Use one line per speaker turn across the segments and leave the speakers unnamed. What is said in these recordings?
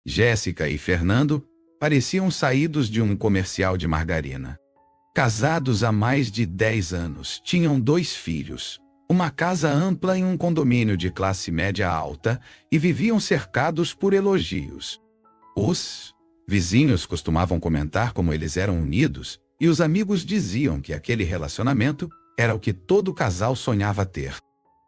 Jéssica e Fernando pareciam saídos de um comercial de margarina. Casados há mais de 10 anos, tinham 2 filhos, uma casa ampla em um condomínio de classe média alta e viviam cercados por elogios. Os vizinhos costumavam comentar como eles eram unidos e os amigos diziam que aquele relacionamento era o que todo casal sonhava ter.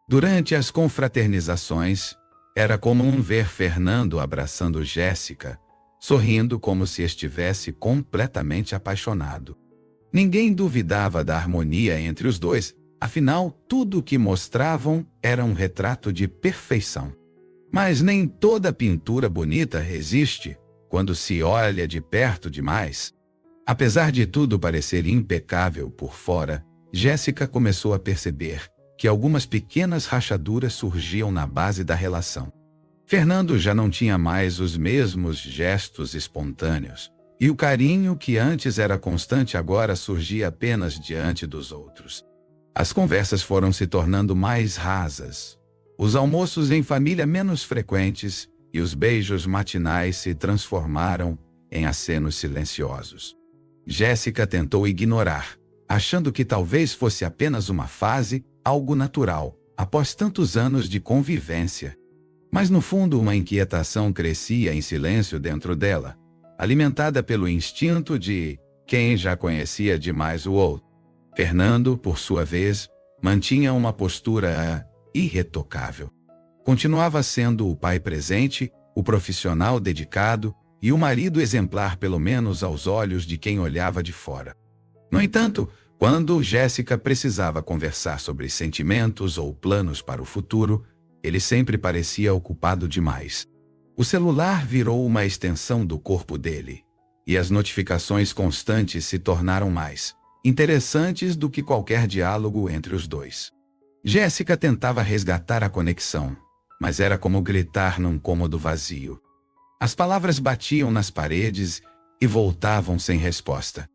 Durante as confraternizações, era comum ver Fernando abraçando Jéssica, sorrindo como se estivesse completamente apaixonado. Ninguém duvidava da harmonia entre os dois, afinal, tudo o que mostravam era um retrato de perfeição. Mas nem toda pintura bonita resiste quando se olha de perto demais. Apesar de tudo parecer impecável por fora, Jéssica começou a perceber que algumas pequenas rachaduras surgiam na base da relação. Fernando já não tinha mais os mesmos gestos espontâneos, e o carinho que antes era constante agora surgia apenas diante dos outros. As conversas foram se tornando mais rasas, os almoços em família menos frequentes e os beijos matinais se transformaram em acenos silenciosos. Jéssica tentou ignorar, achando que talvez fosse apenas uma fase, algo natural, após tantos anos de convivência. Mas no fundo uma inquietação crescia em silêncio dentro dela, alimentada pelo instinto de quem já conhecia demais o outro. Fernando, por sua vez, mantinha uma postura irretocável. Continuava sendo o pai presente, o profissional dedicado e o marido exemplar pelo menos aos olhos de quem olhava de fora. No entanto, quando Jéssica precisava conversar sobre sentimentos ou planos para o futuro, ele sempre parecia ocupado demais. O celular virou uma extensão do corpo dele, e as notificações constantes se tornaram mais interessantes do que qualquer diálogo entre os dois. Jéssica tentava resgatar a conexão, mas era como gritar num cômodo vazio. As palavras batiam nas paredes e voltavam sem resposta.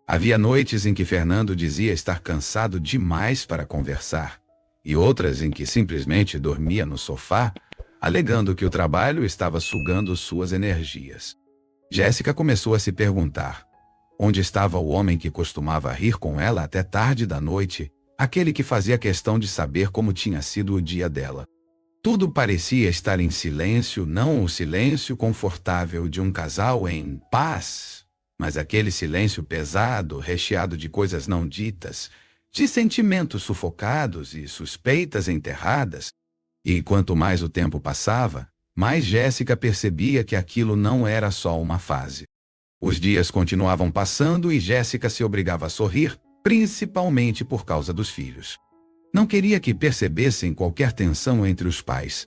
Havia noites em que Fernando dizia estar cansado demais para conversar, e outras em que simplesmente dormia no sofá, alegando que o trabalho estava sugando suas energias. Jéssica começou a se perguntar: onde estava o homem que costumava rir com ela até tarde da noite, aquele que fazia questão de saber como tinha sido o dia dela? Tudo parecia estar em silêncio, não o silêncio confortável de um casal em paz, mas aquele silêncio pesado, recheado de coisas não ditas, de sentimentos sufocados e suspeitas enterradas. E quanto mais o tempo passava, mais Jéssica percebia que aquilo não era só uma fase. Os dias continuavam passando e Jéssica se obrigava a sorrir, principalmente por causa dos filhos. Não queria que percebessem qualquer tensão entre os pais.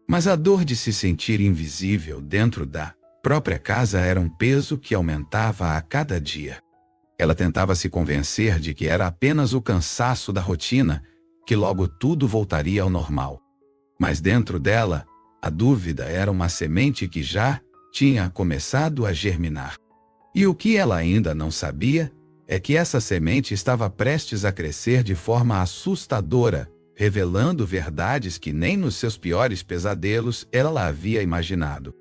Mas a dor de se sentir invisível dentro da própria casa era um peso que aumentava a cada dia. Ela tentava se convencer de que era apenas o cansaço da rotina, que logo tudo voltaria ao normal. Mas dentro dela, a dúvida era uma semente que já tinha começado a germinar. E o que ela ainda não sabia é que essa semente estava prestes a crescer de forma assustadora, revelando verdades que nem nos seus piores pesadelos ela havia imaginado.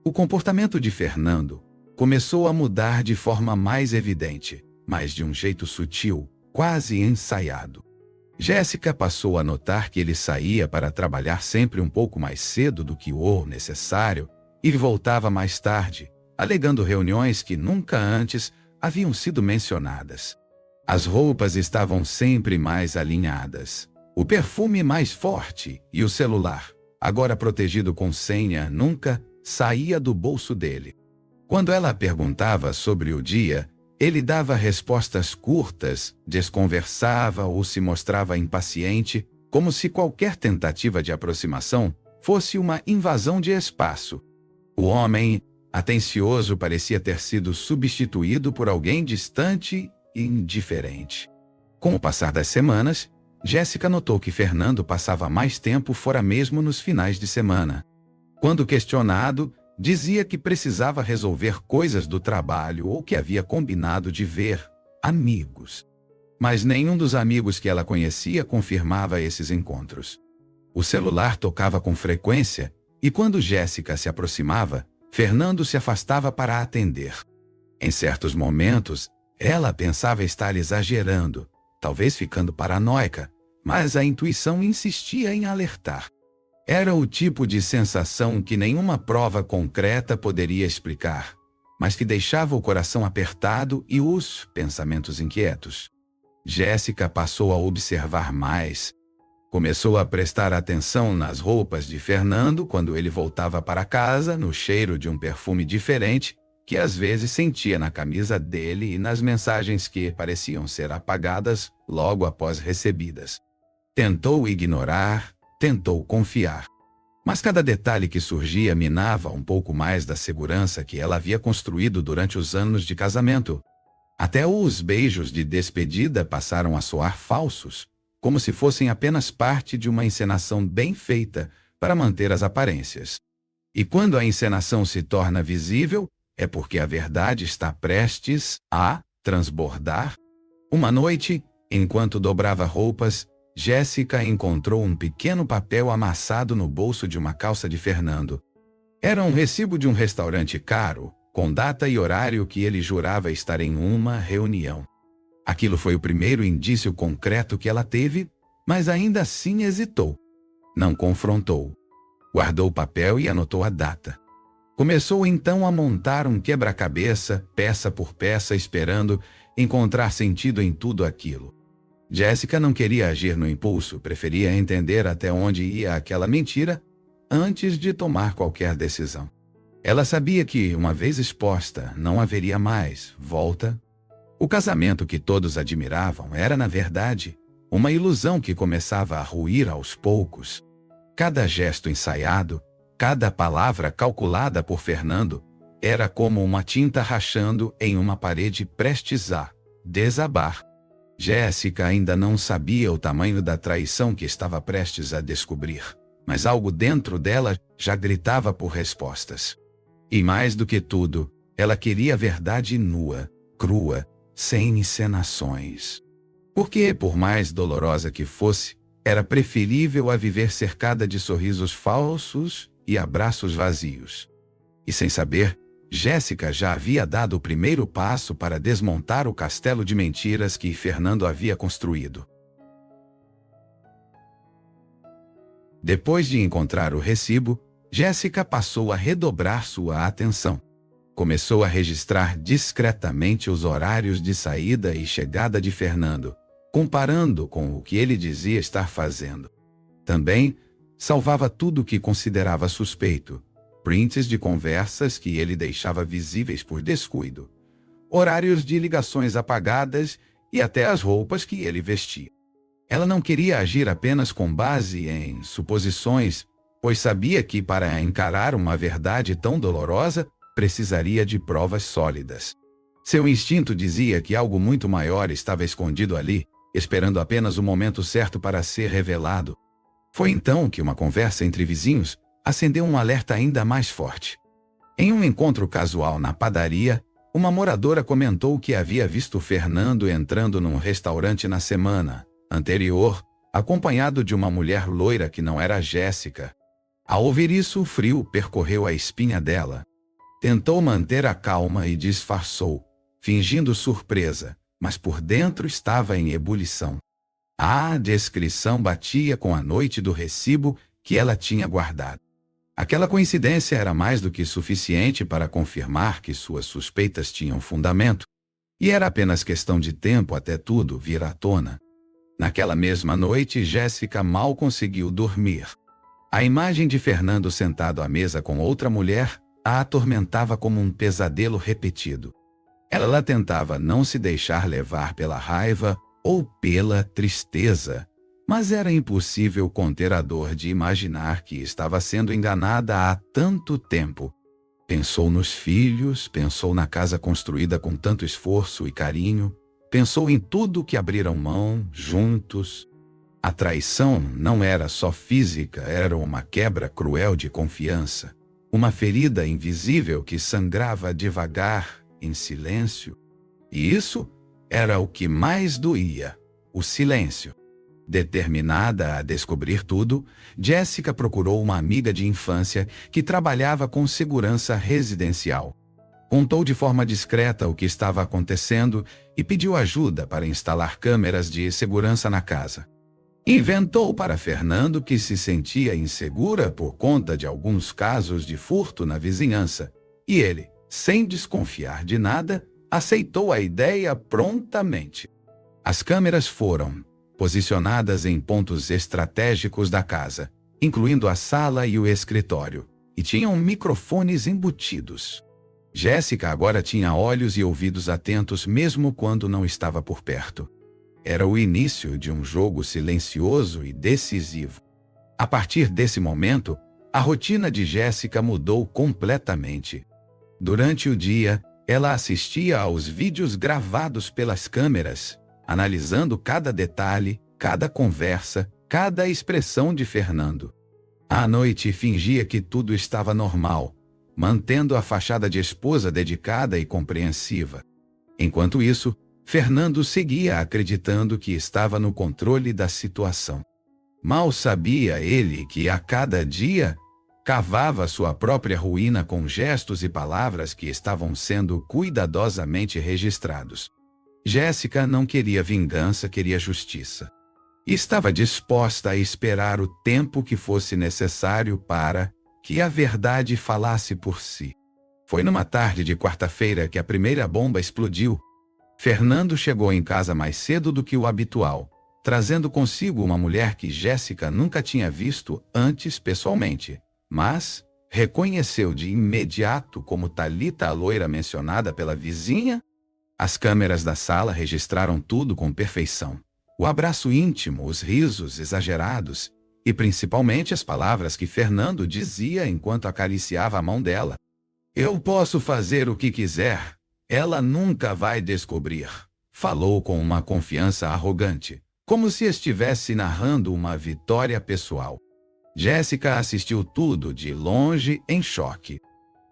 O comportamento de Fernando começou a mudar de forma mais evidente, mas de um jeito sutil, quase ensaiado. Jéssica passou a notar que ele saía para trabalhar sempre um pouco mais cedo do que o necessário e voltava mais tarde, alegando reuniões que nunca antes haviam sido mencionadas. As roupas estavam sempre mais alinhadas, o perfume mais forte e o celular, agora protegido com senha, nunca saía do bolso dele. Quando ela perguntava sobre o dia, ele dava respostas curtas, desconversava ou se mostrava impaciente, como se qualquer tentativa de aproximação fosse uma invasão de espaço. O homem atencioso parecia ter sido substituído por alguém distante e indiferente. Com o passar das semanas, Jéssica notou que Fernando passava mais tempo fora mesmo nos finais de semana. Quando questionado, dizia que precisava resolver coisas do trabalho ou que havia combinado de ver amigos. Mas nenhum dos amigos que ela conhecia confirmava esses encontros. O celular tocava com frequência e quando Jéssica se aproximava, Fernando se afastava para atender. Em certos momentos, ela pensava estar exagerando, talvez ficando paranoica, mas a intuição insistia em alertar. Era o tipo de sensação que nenhuma prova concreta poderia explicar, mas que deixava o coração apertado e os pensamentos inquietos. Jéssica passou a observar mais. Começou a prestar atenção nas roupas de Fernando quando ele voltava para casa, no cheiro de um perfume diferente que às vezes sentia na camisa dele e nas mensagens que pareciam ser apagadas logo após recebidas. Tentou ignorar, tentou confiar. Mas cada detalhe que surgia minava um pouco mais da segurança que ela havia construído durante os anos de casamento. Até os beijos de despedida passaram a soar falsos, como se fossem apenas parte de uma encenação bem feita para manter as aparências. E quando a encenação se torna visível, é porque a verdade está prestes a transbordar. Uma noite, enquanto dobrava roupas, Jéssica encontrou um pequeno papel amassado no bolso de uma calça de Fernando. Era um recibo de um restaurante caro, com data e horário que ele jurava estar em uma reunião. Aquilo foi o primeiro indício concreto que ela teve, mas ainda assim hesitou. Não confrontou. Guardou o papel e anotou a data. Começou então a montar um quebra-cabeça, peça por peça, esperando encontrar sentido em tudo aquilo. Jéssica não queria agir no impulso, preferia entender até onde ia aquela mentira antes de tomar qualquer decisão. Ela sabia que, uma vez exposta, não haveria mais volta. O casamento que todos admiravam era, na verdade, uma ilusão que começava a ruir aos poucos. Cada gesto ensaiado, cada palavra calculada por Fernando, era como uma tinta rachando em uma parede prestes a desabar. Jéssica ainda não sabia o tamanho da traição que estava prestes a descobrir, mas algo dentro dela já gritava por respostas. E mais do que tudo, ela queria a verdade nua, crua, sem encenações. Porque, por mais dolorosa que fosse, era preferível a viver cercada de sorrisos falsos e abraços vazios. E sem saber, Jéssica já havia dado o primeiro passo para desmontar o castelo de mentiras que Fernando havia construído. Depois de encontrar o recibo, Jéssica passou a redobrar sua atenção. Começou a registrar discretamente os horários de saída e chegada de Fernando, comparando com o que ele dizia estar fazendo. Também salvava tudo o que considerava suspeito, prints de conversas que ele deixava visíveis por descuido, horários de ligações apagadas e até as roupas que ele vestia. Ela não queria agir apenas com base em suposições, pois sabia que para encarar uma verdade tão dolorosa, precisaria de provas sólidas. Seu instinto dizia que algo muito maior estava escondido ali, esperando apenas o momento certo para ser revelado. Foi então que uma conversa entre vizinhos acendeu um alerta ainda mais forte. Em um encontro casual na padaria, uma moradora comentou que havia visto Fernando entrando num restaurante na semana anterior, acompanhado de uma mulher loira que não era Jéssica. Ao ouvir isso, o frio percorreu a espinha dela. Tentou manter a calma e disfarçou, fingindo surpresa, mas por dentro estava em ebulição. A descrição batia com a noite do recibo que ela tinha guardado. Aquela coincidência era mais do que suficiente para confirmar que suas suspeitas tinham fundamento, e era apenas questão de tempo até tudo vir à tona. Naquela mesma noite, Jéssica mal conseguiu dormir. A imagem de Fernando sentado à mesa com outra mulher a atormentava como um pesadelo repetido. Ela tentava não se deixar levar pela raiva ou pela tristeza, mas era impossível conter a dor de imaginar que estava sendo enganada há tanto tempo. Pensou nos filhos, pensou na casa construída com tanto esforço e carinho, pensou em tudo que abriram mão juntos. A traição não era só física, era uma quebra cruel de confiança. Uma ferida invisível que sangrava devagar, em silêncio. E isso era o que mais doía, o silêncio. Determinada a descobrir tudo, Jéssica procurou uma amiga de infância que trabalhava com segurança residencial. Contou de forma discreta o que estava acontecendo e pediu ajuda para instalar câmeras de segurança na casa. Inventou para Fernando que se sentia insegura por conta de alguns casos de furto na vizinhança, e ele, sem desconfiar de nada, aceitou a ideia prontamente. As câmeras foram posicionadas em pontos estratégicos da casa, incluindo a sala e o escritório, e tinham microfones embutidos. Jéssica agora tinha olhos e ouvidos atentos mesmo quando não estava por perto. Era o início de um jogo silencioso e decisivo. A partir desse momento, a rotina de Jéssica mudou completamente. Durante o dia, ela assistia aos vídeos gravados pelas câmeras, analisando cada detalhe, cada conversa, cada expressão de Fernando. À noite, fingia que tudo estava normal, mantendo a fachada de esposa dedicada e compreensiva. Enquanto isso, Fernando seguia acreditando que estava no controle da situação. Mal sabia ele que a cada dia cavava sua própria ruína com gestos e palavras que estavam sendo cuidadosamente registrados. Jéssica não queria vingança, queria justiça. E estava disposta a esperar o tempo que fosse necessário para que a verdade falasse por si. Foi numa tarde de quarta-feira que a primeira bomba explodiu. Fernando chegou em casa mais cedo do que o habitual, trazendo consigo uma mulher que Jéssica nunca tinha visto antes pessoalmente, mas reconheceu de imediato como Thalita, a loira mencionada pela vizinha. As câmeras da sala registraram tudo com perfeição. O abraço íntimo, os risos exagerados e principalmente as palavras que Fernando dizia enquanto acariciava a mão dela. "Eu posso fazer o que quiser. Ela nunca vai descobrir", falou com uma confiança arrogante, como se estivesse narrando uma vitória pessoal. Jéssica assistiu tudo de longe em choque.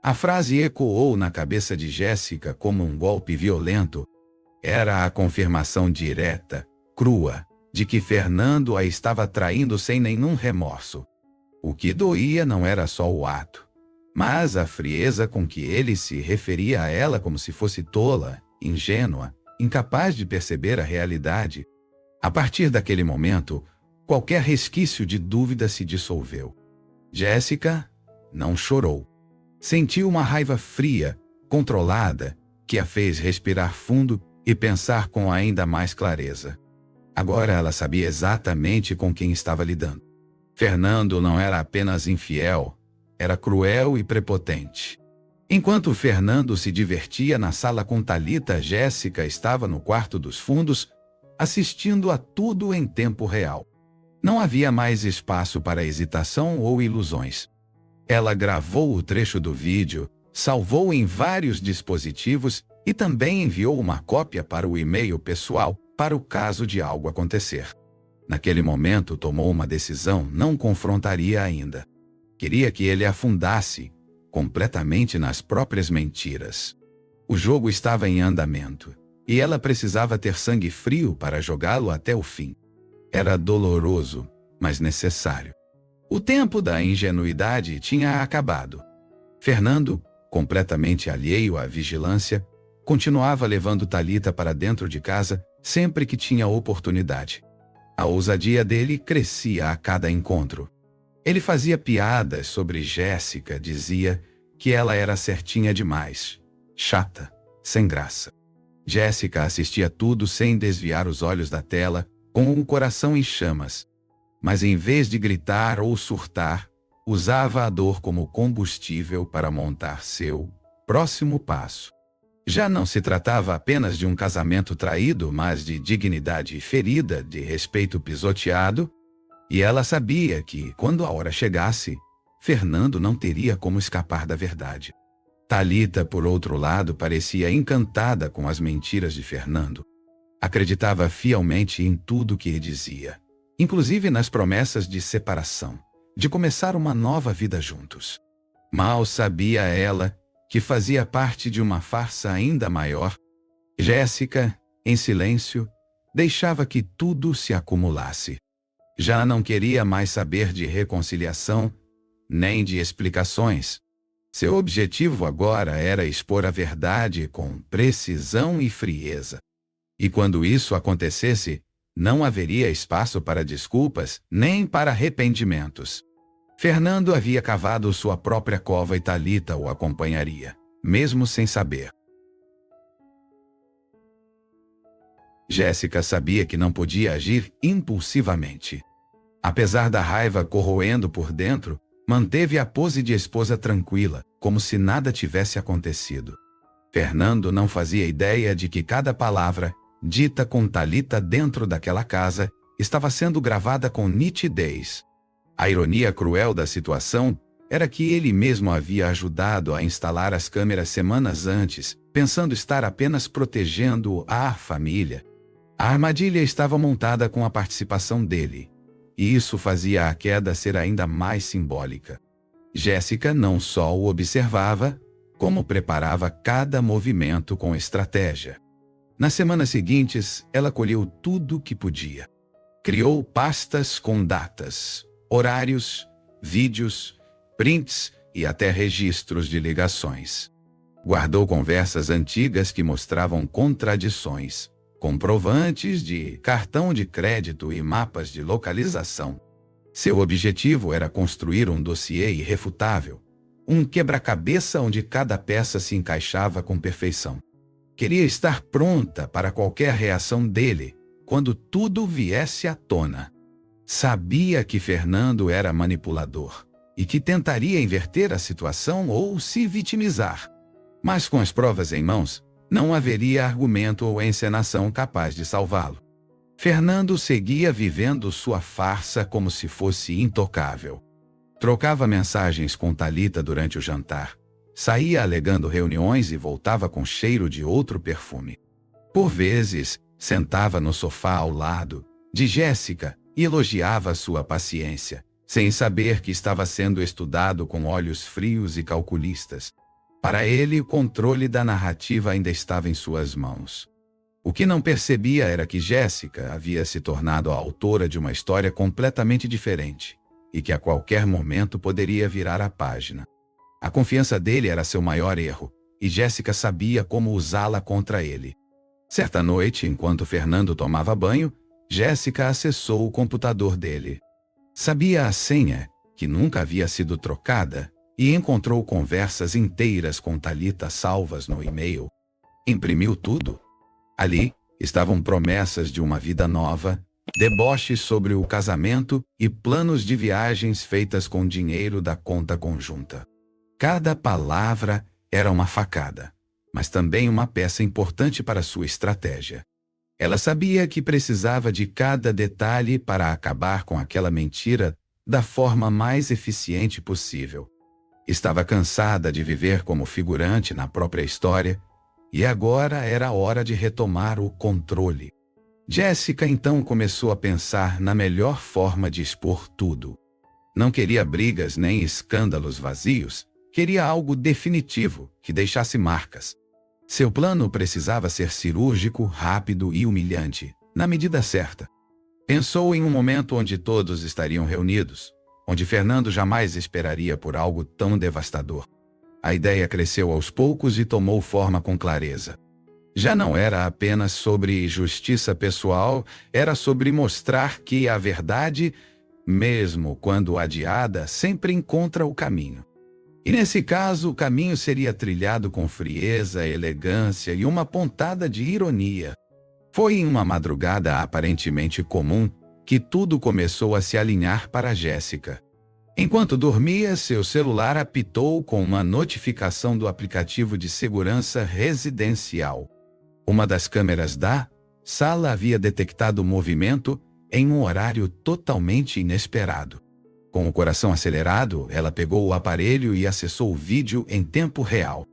A frase ecoou na cabeça de Jéssica como um golpe violento. Era a confirmação direta, crua, de que Fernando a estava traindo sem nenhum remorso. O que doía não era só o ato, mas a frieza com que ele se referia a ela como se fosse tola, ingênua, incapaz de perceber a realidade. A partir daquele momento, qualquer resquício de dúvida se dissolveu. Jéssica não chorou. Sentiu uma raiva fria, controlada, que a fez respirar fundo e pensar com ainda mais clareza. Agora ela sabia exatamente com quem estava lidando. Fernando não era apenas infiel, era cruel e prepotente. Enquanto Fernando se divertia na sala com Thalita, Jéssica estava no quarto dos fundos, assistindo a tudo em tempo real. Não havia mais espaço para hesitação ou ilusões. Ela gravou o trecho do vídeo, salvou em vários dispositivos e também enviou uma cópia para o e-mail pessoal para o caso de algo acontecer. Naquele momento, tomou uma decisão, não confrontaria ainda. Queria que ele afundasse completamente nas próprias mentiras. O jogo estava em andamento, e ela precisava ter sangue frio para jogá-lo até o fim. Era doloroso, mas necessário. O tempo da ingenuidade tinha acabado. Fernando, completamente alheio à vigilância, continuava levando Thalita para dentro de casa sempre que tinha oportunidade. A ousadia dele crescia a cada encontro. Ele fazia piadas sobre Jéssica, dizia que ela era certinha demais, chata, sem graça. Jéssica assistia tudo sem desviar os olhos da tela, com um coração em chamas. Mas em vez de gritar ou surtar, usava a dor como combustível para montar seu próximo passo. Já não se tratava apenas de um casamento traído, mas de dignidade ferida, de respeito pisoteado, e ela sabia que, quando a hora chegasse, Fernando não teria como escapar da verdade. Thalita, por outro lado, parecia encantada com as mentiras de Fernando. Acreditava fielmente em tudo que ele dizia, inclusive nas promessas de separação, de começar uma nova vida juntos. Mal sabia ela que fazia parte de uma farsa ainda maior. Jéssica, em silêncio, deixava que tudo se acumulasse. Já não queria mais saber de reconciliação, nem de explicações. Seu objetivo agora era expor a verdade com precisão e frieza. E quando isso acontecesse, não haveria espaço para desculpas, nem para arrependimentos. Fernando havia cavado sua própria cova e Thalita o acompanharia, mesmo sem saber. Jéssica sabia que não podia agir impulsivamente. Apesar da raiva corroendo por dentro, manteve a pose de esposa tranquila, como se nada tivesse acontecido. Fernando não fazia ideia de que cada palavra, dita com Thalita dentro daquela casa, estava sendo gravada com nitidez. A ironia cruel da situação era que ele mesmo havia ajudado a instalar as câmeras semanas antes, pensando estar apenas protegendo a família. A armadilha estava montada com a participação dele, e isso fazia a queda ser ainda mais simbólica. Jéssica não só o observava, como preparava cada movimento com estratégia. Nas semanas seguintes, ela colheu tudo o que podia. Criou pastas com datas, horários, vídeos, prints e até registros de ligações. Guardou conversas antigas que mostravam contradições, comprovantes de cartão de crédito e mapas de localização. Seu objetivo era construir um dossiê irrefutável, um quebra-cabeça onde cada peça se encaixava com perfeição. Queria estar pronta para qualquer reação dele, quando tudo viesse à tona. Sabia que Fernando era manipulador e que tentaria inverter a situação ou se vitimizar. Mas com as provas em mãos, não haveria argumento ou encenação capaz de salvá-lo. Fernando seguia vivendo sua farsa como se fosse intocável. Trocava mensagens com Thalita durante o jantar. Saía alegando reuniões e voltava com cheiro de outro perfume. Por vezes, sentava no sofá ao lado de Jéssica e elogiava sua paciência, sem saber que estava sendo estudado com olhos frios e calculistas. Para ele, o controle da narrativa ainda estava em suas mãos. O que não percebia era que Jéssica havia se tornado a autora de uma história completamente diferente e que a qualquer momento poderia virar a página. A confiança dele era seu maior erro, e Jéssica sabia como usá-la contra ele. Certa noite, enquanto Fernando tomava banho, Jéssica acessou o computador dele. Sabia a senha, que nunca havia sido trocada, e encontrou conversas inteiras com Thalita salvas no e-mail. Imprimiu tudo. Ali estavam promessas de uma vida nova, deboches sobre o casamento e planos de viagens feitas com dinheiro da conta conjunta. Cada palavra era uma facada, mas também uma peça importante para sua estratégia. Ela sabia que precisava de cada detalhe para acabar com aquela mentira da forma mais eficiente possível. Estava cansada de viver como figurante na própria história, e agora era a hora de retomar o controle. Jéssica então começou a pensar na melhor forma de expor tudo. Não queria brigas nem escândalos vazios, queria algo definitivo, que deixasse marcas. Seu plano precisava ser cirúrgico, rápido e humilhante, na medida certa. Pensou em um momento onde todos estariam reunidos, onde Fernando jamais esperaria por algo tão devastador. A ideia cresceu aos poucos e tomou forma com clareza. Já não era apenas sobre justiça pessoal, era sobre mostrar que a verdade, mesmo quando adiada, sempre encontra o caminho. E nesse caso, o caminho seria trilhado com frieza, elegância e uma pontada de ironia. Foi em uma madrugada aparentemente comum que tudo começou a se alinhar para Jéssica. Enquanto dormia, seu celular apitou com uma notificação do aplicativo de segurança residencial. Uma das câmeras da sala havia detectado o movimento em um horário totalmente inesperado. Com o coração acelerado, ela pegou o aparelho e acessou o vídeo em tempo real.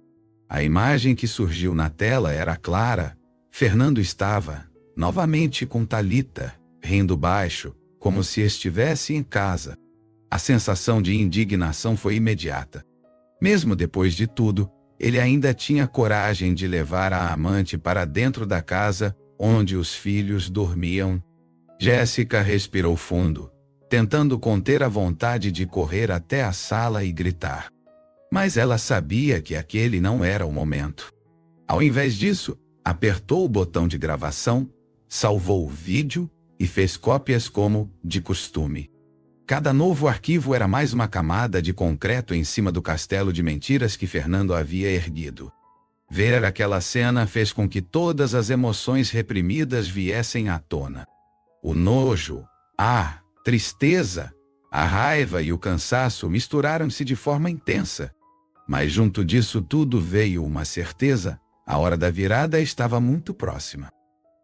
A imagem que surgiu na tela era clara. Fernando estava, novamente com Thalita, rindo baixo, como se estivesse em casa. A sensação de indignação foi imediata. Mesmo depois de tudo, ele ainda tinha coragem de levar a amante para dentro da casa onde os filhos dormiam. Jéssica respirou fundo, tentando conter a vontade de correr até a sala e gritar. Mas ela sabia que aquele não era o momento. Ao invés disso, apertou o botão de gravação, salvou o vídeo e fez cópias como de costume. Cada novo arquivo era mais uma camada de concreto em cima do castelo de mentiras que Fernando havia erguido. Ver aquela cena fez com que todas as emoções reprimidas viessem à tona. O nojo, a tristeza, a raiva e o cansaço misturaram-se de forma intensa. Mas junto disso tudo veio uma certeza: a hora da virada estava muito próxima.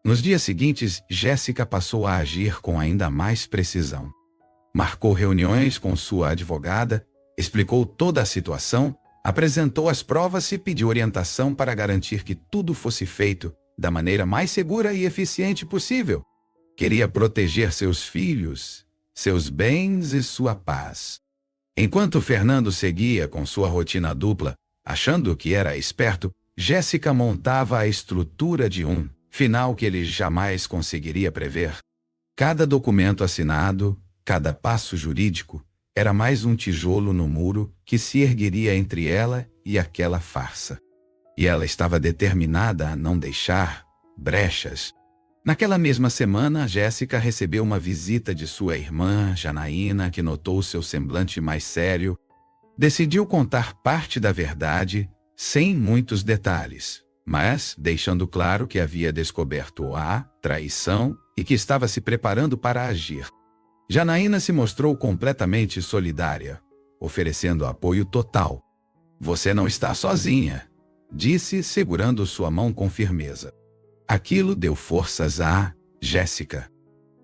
Nos dias seguintes, Jéssica passou a agir com ainda mais precisão. Marcou reuniões com sua advogada, explicou toda a situação, apresentou as provas e pediu orientação para garantir que tudo fosse feito da maneira mais segura e eficiente possível. Queria proteger seus filhos, seus bens e sua paz. Enquanto Fernando seguia com sua rotina dupla, achando que era esperto, Jéssica montava a estrutura de um final que ele jamais conseguiria prever. Cada documento assinado, cada passo jurídico, era mais um tijolo no muro que se ergueria entre ela e aquela farsa. E ela estava determinada a não deixar brechas. Naquela mesma semana, Jéssica recebeu uma visita de sua irmã, Janaína, que notou seu semblante mais sério. Decidiu contar parte da verdade, sem muitos detalhes, mas deixando claro que havia descoberto a traição e que estava se preparando para agir. Janaína se mostrou completamente solidária, oferecendo apoio total. "Você não está sozinha", disse, segurando sua mão com firmeza. Aquilo deu forças a Jéssica.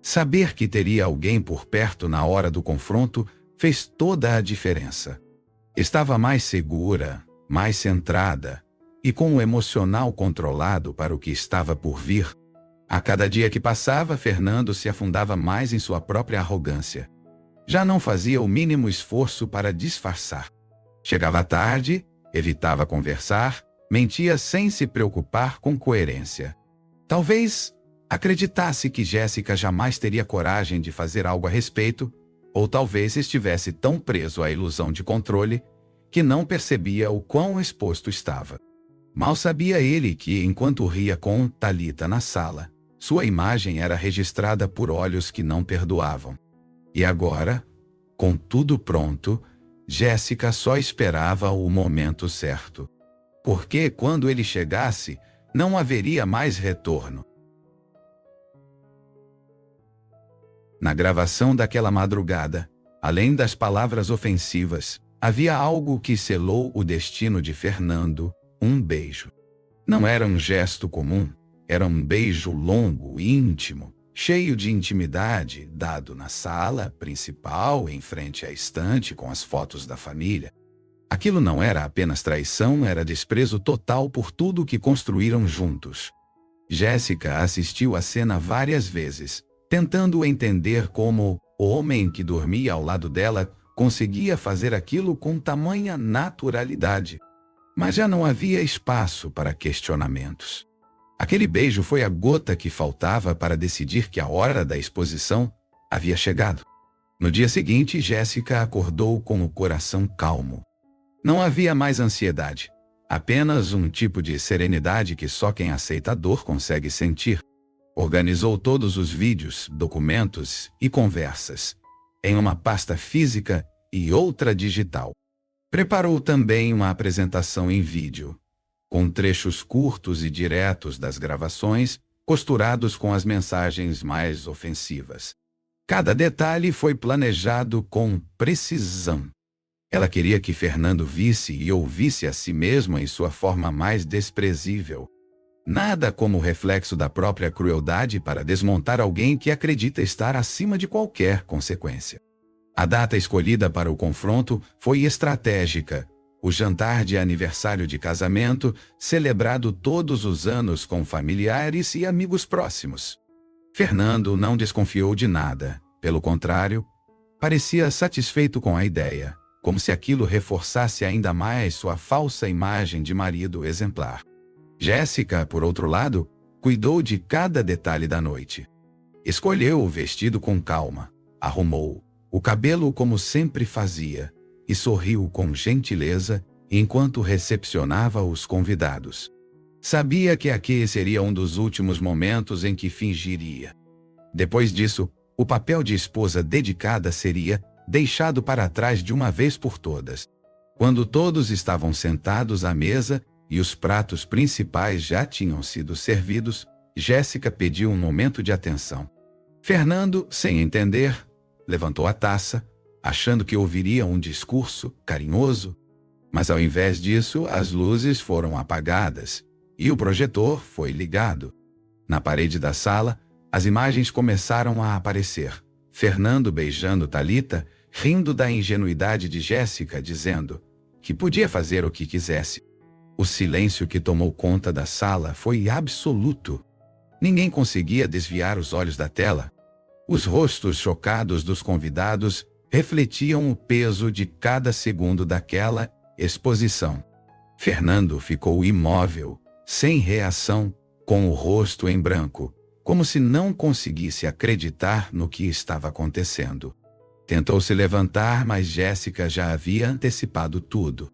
Saber que teria alguém por perto na hora do confronto fez toda a diferença. Estava mais segura, mais centrada e com o emocional controlado para o que estava por vir. A cada dia que passava, Fernando se afundava mais em sua própria arrogância. Já não fazia o mínimo esforço para disfarçar. Chegava tarde, evitava conversar, mentia sem se preocupar com coerência. Talvez acreditasse que Jéssica jamais teria coragem de fazer algo a respeito, ou talvez estivesse tão preso à ilusão de controle que não percebia o quão exposto estava. Mal sabia ele que, enquanto ria com Thalita na sala, sua imagem era registrada por olhos que não perdoavam. E agora, com tudo pronto, Jéssica só esperava o momento certo. Porque, quando ele chegasse, não haveria mais retorno. Na gravação daquela madrugada, além das palavras ofensivas, havia algo que selou o destino de Fernando: um beijo. Não era um gesto comum, era um beijo longo, íntimo, cheio de intimidade, dado na sala principal, em frente à estante com as fotos da família. Aquilo não era apenas traição, era desprezo total por tudo que construíram juntos. Jéssica assistiu à cena várias vezes, tentando entender como o homem que dormia ao lado dela conseguia fazer aquilo com tamanha naturalidade. Mas já não havia espaço para questionamentos. Aquele beijo foi a gota que faltava para decidir que a hora da exposição havia chegado. No dia seguinte, Jéssica acordou com o coração calmo. Não havia mais ansiedade, apenas um tipo de serenidade que só quem aceita a dor consegue sentir. Organizou todos os vídeos, documentos e conversas em uma pasta física e outra digital. Preparou também uma apresentação em vídeo, com trechos curtos e diretos das gravações, costurados com as mensagens mais ofensivas. Cada detalhe foi planejado com precisão. Ela queria que Fernando visse e ouvisse a si mesmo em sua forma mais desprezível. Nada como o reflexo da própria crueldade para desmontar alguém que acredita estar acima de qualquer consequência. A data escolhida para o confronto foi estratégica: o jantar de aniversário de casamento, celebrado todos os anos com familiares e amigos próximos. Fernando não desconfiou de nada, pelo contrário, parecia satisfeito com a ideia, como se aquilo reforçasse ainda mais sua falsa imagem de marido exemplar. Jéssica, por outro lado, Cuidou de cada detalhe da noite. Escolheu o vestido com calma, arrumou o cabelo como sempre fazia e sorriu com gentileza enquanto recepcionava os convidados. Sabia que aquele seria um dos últimos momentos em que fingiria. Depois disso, o papel de esposa dedicada seria deixado para trás de uma vez por todas. Quando todos estavam sentados à mesa e os pratos principais já tinham sido servidos, Jéssica pediu um momento de atenção. Fernando, sem entender, levantou a taça, achando que ouviria um discurso carinhoso, mas ao invés disso, as luzes foram apagadas e o projetor foi ligado. Na parede da sala, as imagens começaram a aparecer. Fernando beijando Thalita, rindo da ingenuidade de Jéssica, dizendo que podia fazer o que quisesse. O silêncio que tomou conta da sala foi absoluto. Ninguém conseguia desviar os olhos da tela. Os rostos chocados dos convidados refletiam o peso de cada segundo daquela exposição. Fernando ficou imóvel, sem reação, com o rosto em branco, como se não conseguisse acreditar no que estava acontecendo. Tentou se levantar, mas Jéssica já havia antecipado tudo.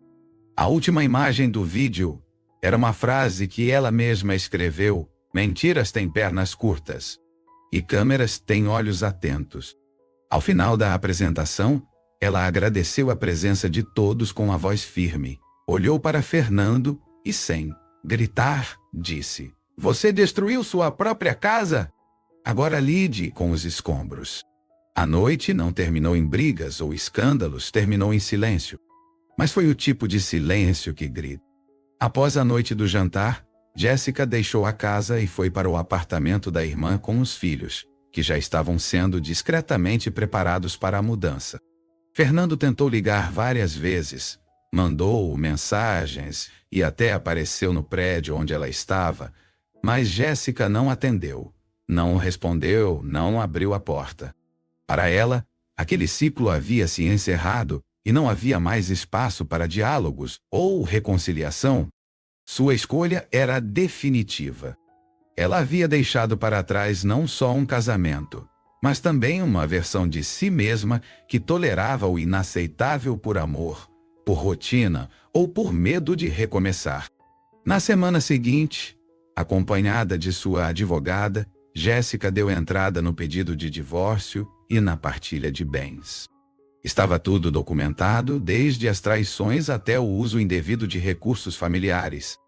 A última imagem do vídeo era uma frase que ela mesma escreveu: "Mentiras têm pernas curtas e câmeras têm olhos atentos." Ao final da apresentação, ela agradeceu a presença de todos com a voz firme, olhou para Fernando e, sem gritar, disse: "Você destruiu sua própria casa? Agora lide com os escombros." A noite não terminou em brigas ou escândalos, terminou em silêncio. Mas foi o tipo de silêncio que grita. Após a noite do jantar, Jéssica deixou a casa e foi para o apartamento da irmã com os filhos, que já estavam sendo discretamente preparados para a mudança. Fernando tentou ligar várias vezes, mandou mensagens e até apareceu no prédio onde ela estava, mas Jéssica não atendeu, não respondeu, não abriu a porta. Para ela, aquele ciclo havia se encerrado e não havia mais espaço para diálogos ou reconciliação. Sua escolha era definitiva. Ela havia deixado para trás não só um casamento, mas também uma versão de si mesma que tolerava o inaceitável por amor, por rotina ou por medo de recomeçar. Na semana seguinte, acompanhada de sua advogada, Jéssica deu entrada no pedido de divórcio e na partilha de bens. Estava tudo documentado, desde as traições até o uso indevido de recursos familiares.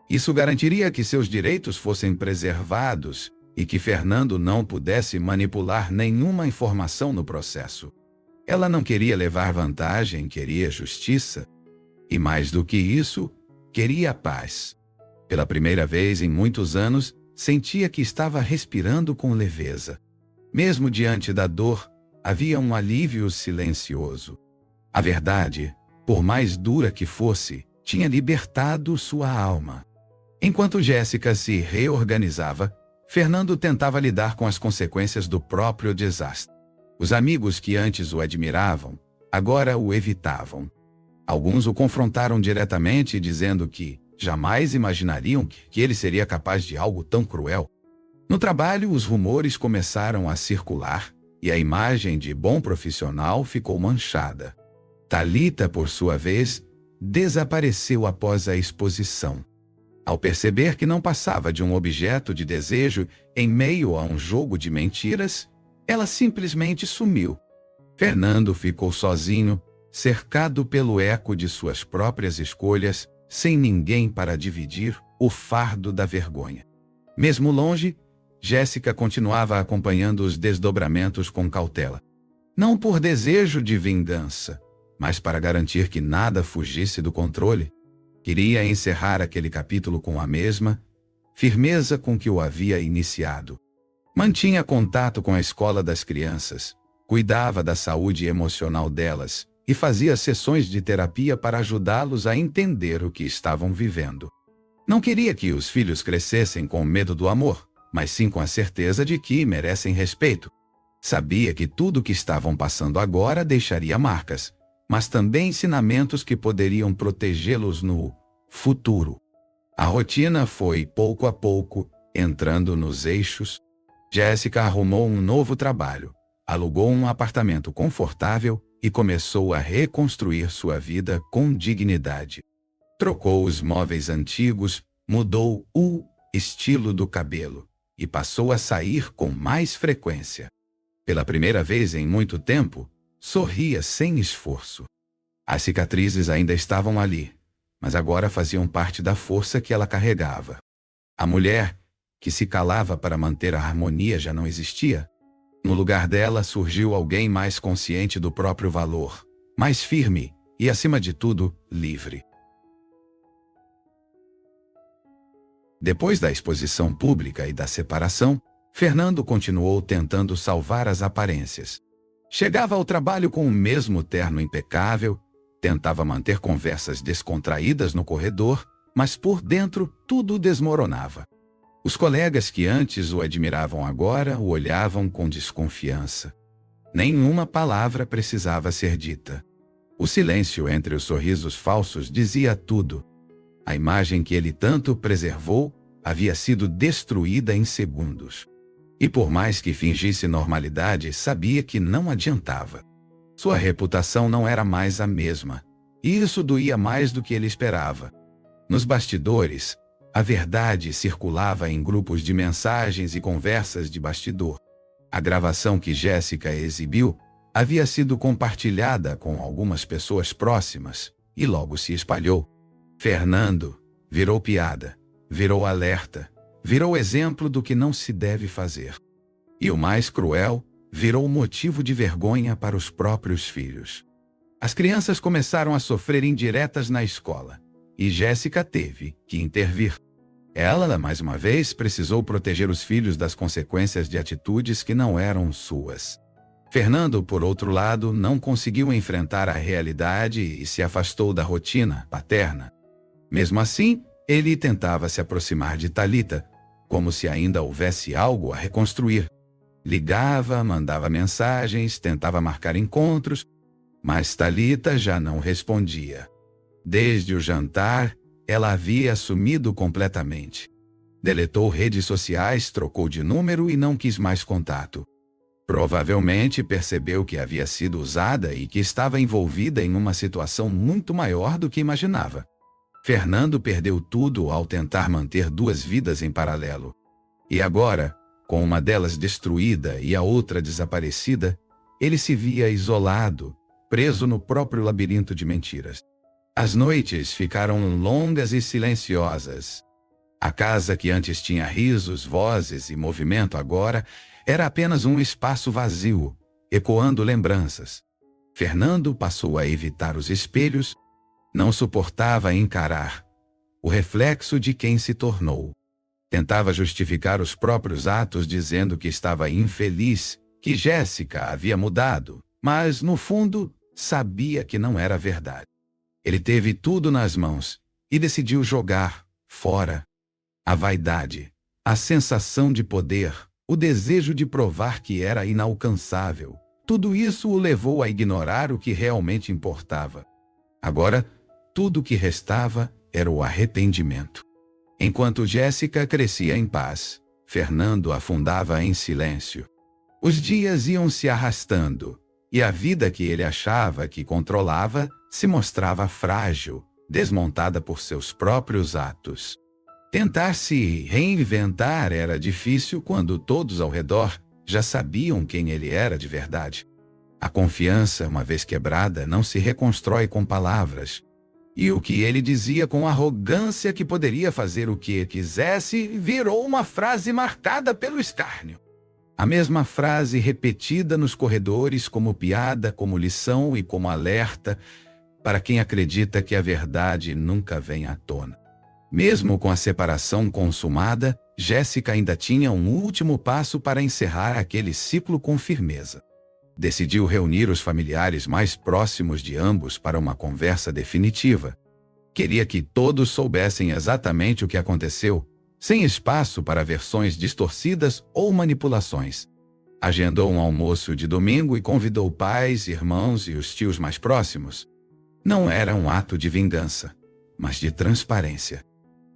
Isso garantiria que seus direitos fossem preservados e que Fernando não pudesse manipular nenhuma informação no processo. Ela não queria levar vantagem, queria justiça. E mais do que isso, queria paz. Pela primeira vez em muitos anos, sentia que estava respirando com leveza. Mesmo diante da dor, havia um alívio silencioso. A verdade, por mais dura que fosse, tinha libertado sua alma. Enquanto Jéssica se reorganizava, Fernando tentava lidar com as consequências do próprio desastre. Os amigos que antes o admiravam, agora o evitavam. Alguns o confrontaram diretamente, dizendo que jamais imaginariam que ele seria capaz de algo tão cruel. No trabalho, os rumores começaram a circular e a imagem de bom profissional ficou manchada. Thalita, por sua vez, desapareceu após a exposição. Ao perceber que não passava de um objeto de desejo em meio a um jogo de mentiras, ela simplesmente sumiu. Fernando ficou sozinho, cercado pelo eco de suas próprias escolhas, sem ninguém para dividir o fardo da vergonha. Mesmo longe, Jéssica continuava acompanhando os desdobramentos com cautela. Não por desejo de vingança, mas para garantir que nada fugisse do controle. Queria encerrar aquele capítulo com a mesma firmeza com que o havia iniciado. Mantinha contato com a escola das crianças, cuidava da saúde emocional delas e fazia sessões de terapia para ajudá-los a entender o que estavam vivendo. Não queria que os filhos crescessem com medo do amor, mas sim com a certeza de que merecem respeito. Sabia que tudo o que estavam passando agora deixaria marcas, mas também ensinamentos que poderiam protegê-los no futuro. A rotina foi, pouco a pouco, Entrando nos eixos, Jéssica arrumou um novo trabalho, alugou um apartamento confortável e começou a reconstruir sua vida com dignidade. Trocou os móveis antigos, mudou o estilo do cabelo e passou a sair com mais frequência. Pela primeira vez em muito tempo, sorria sem esforço. As cicatrizes ainda estavam ali, mas agora faziam parte da força que ela carregava. A mulher, que se calava para manter a harmonia, já não existia. No lugar dela surgiu alguém mais consciente do próprio valor, mais firme e, acima de tudo, livre. Depois da exposição pública e da separação, Fernando continuou tentando salvar as aparências. Chegava ao trabalho com o mesmo terno impecável, tentava manter conversas descontraídas no corredor, mas por dentro tudo desmoronava. Os colegas que antes o admiravam agora o olhavam com desconfiança. Nenhuma palavra precisava ser dita. O silêncio entre os sorrisos falsos dizia tudo. A imagem que ele tanto preservou havia sido destruída em segundos. E por mais que fingisse normalidade, sabia que não adiantava. Sua reputação não era mais a mesma, e isso doía mais do que ele esperava. Nos bastidores, a verdade circulava em grupos de mensagens e conversas de bastidor. A gravação que Jéssica exibiu havia sido compartilhada com algumas pessoas próximas e logo se espalhou. Fernando virou piada, virou alerta, virou exemplo do que não se deve fazer. E o mais cruel, virou motivo de vergonha para os próprios filhos. As crianças começaram a sofrer indiretas na escola, e Jéssica teve que intervir. Ela, mais uma vez, precisou proteger os filhos das consequências de atitudes que não eram suas. Fernando, por outro lado, não conseguiu enfrentar a realidade e se afastou da rotina paterna. Mesmo assim, ele tentava se aproximar de Thalita, como se ainda houvesse algo a reconstruir. Ligava, mandava mensagens, tentava marcar encontros, mas Thalita já não respondia. Desde o jantar, ela havia sumido completamente. Deletou redes sociais, trocou de número e não quis mais contato. Provavelmente percebeu que havia sido usada e que estava envolvida em uma situação muito maior do que imaginava. Fernando perdeu tudo ao tentar manter duas vidas em paralelo. E agora, com uma delas destruída e a outra desaparecida, ele se via isolado, preso no próprio labirinto de mentiras. As noites ficaram longas e silenciosas. A casa que antes tinha risos, vozes e movimento agora era apenas um espaço vazio, ecoando lembranças. Fernando passou a evitar os espelhos, não suportava encarar o reflexo de quem se tornou. Tentava justificar os próprios atos dizendo que estava infeliz, que Jéssica havia mudado, mas, no fundo, sabia que não era verdade. Ele teve tudo nas mãos e decidiu jogar fora. A vaidade, a sensação de poder, o desejo de provar que era inalcançável, tudo isso o levou a ignorar o que realmente importava. Agora, tudo o que restava era o arrependimento. Enquanto Jéssica crescia em paz, Fernando afundava em silêncio. Os dias iam se arrastando, e a vida que ele achava que controlava se mostrava frágil, desmontada por seus próprios atos. Tentar se reinventar era difícil quando todos ao redor já sabiam quem ele era de verdade. A confiança, uma vez quebrada, não se reconstrói com palavras. E o que ele dizia com arrogância que poderia fazer o que quisesse virou uma frase marcada pelo escárnio. A mesma frase repetida nos corredores como piada, como lição e como alerta para quem acredita que a verdade nunca vem à tona. Mesmo com a separação consumada, Jéssica ainda tinha um último passo para encerrar aquele ciclo com firmeza. Decidiu reunir os familiares mais próximos de ambos para uma conversa definitiva. Queria que todos soubessem exatamente o que aconteceu, sem espaço para versões distorcidas ou manipulações. Agendou um almoço de domingo e convidou pais, irmãos e os tios mais próximos. Não era um ato de vingança, mas de transparência.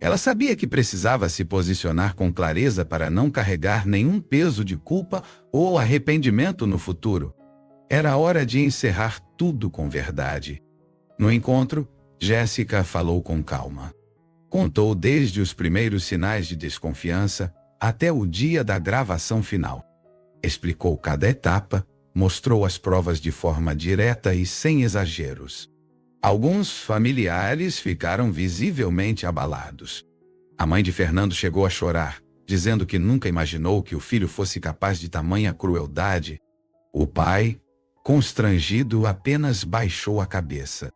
Ela sabia que precisava se posicionar com clareza para não carregar nenhum peso de culpa ou arrependimento no futuro. Era hora de encerrar tudo com verdade. No encontro, Jéssica falou com calma. Contou desde os primeiros sinais de desconfiança até o dia da gravação final. Explicou cada etapa, mostrou as provas de forma direta e sem exageros. Alguns familiares ficaram visivelmente abalados. A mãe de Fernando chegou a chorar, dizendo que nunca imaginou que o filho fosse capaz de tamanha crueldade. O pai, constrangido, apenas baixou a cabeça.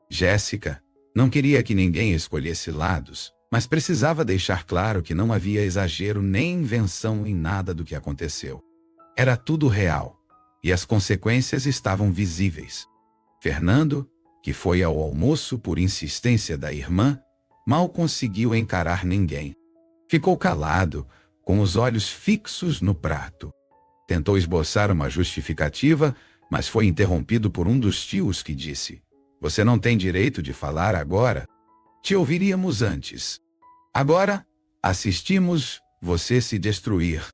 Jéssica não queria que ninguém escolhesse lados, mas precisava deixar claro que não havia exagero nem invenção em nada do que aconteceu. Era tudo real, e as consequências estavam visíveis. Fernando, que foi ao almoço por insistência da irmã, mal conseguiu encarar ninguém. Ficou calado, com os olhos fixos no prato. Tentou esboçar uma justificativa, mas foi interrompido por um dos tios que disse: "Você não tem direito de falar agora. Te ouviríamos antes. Agora, assistimos você se destruir."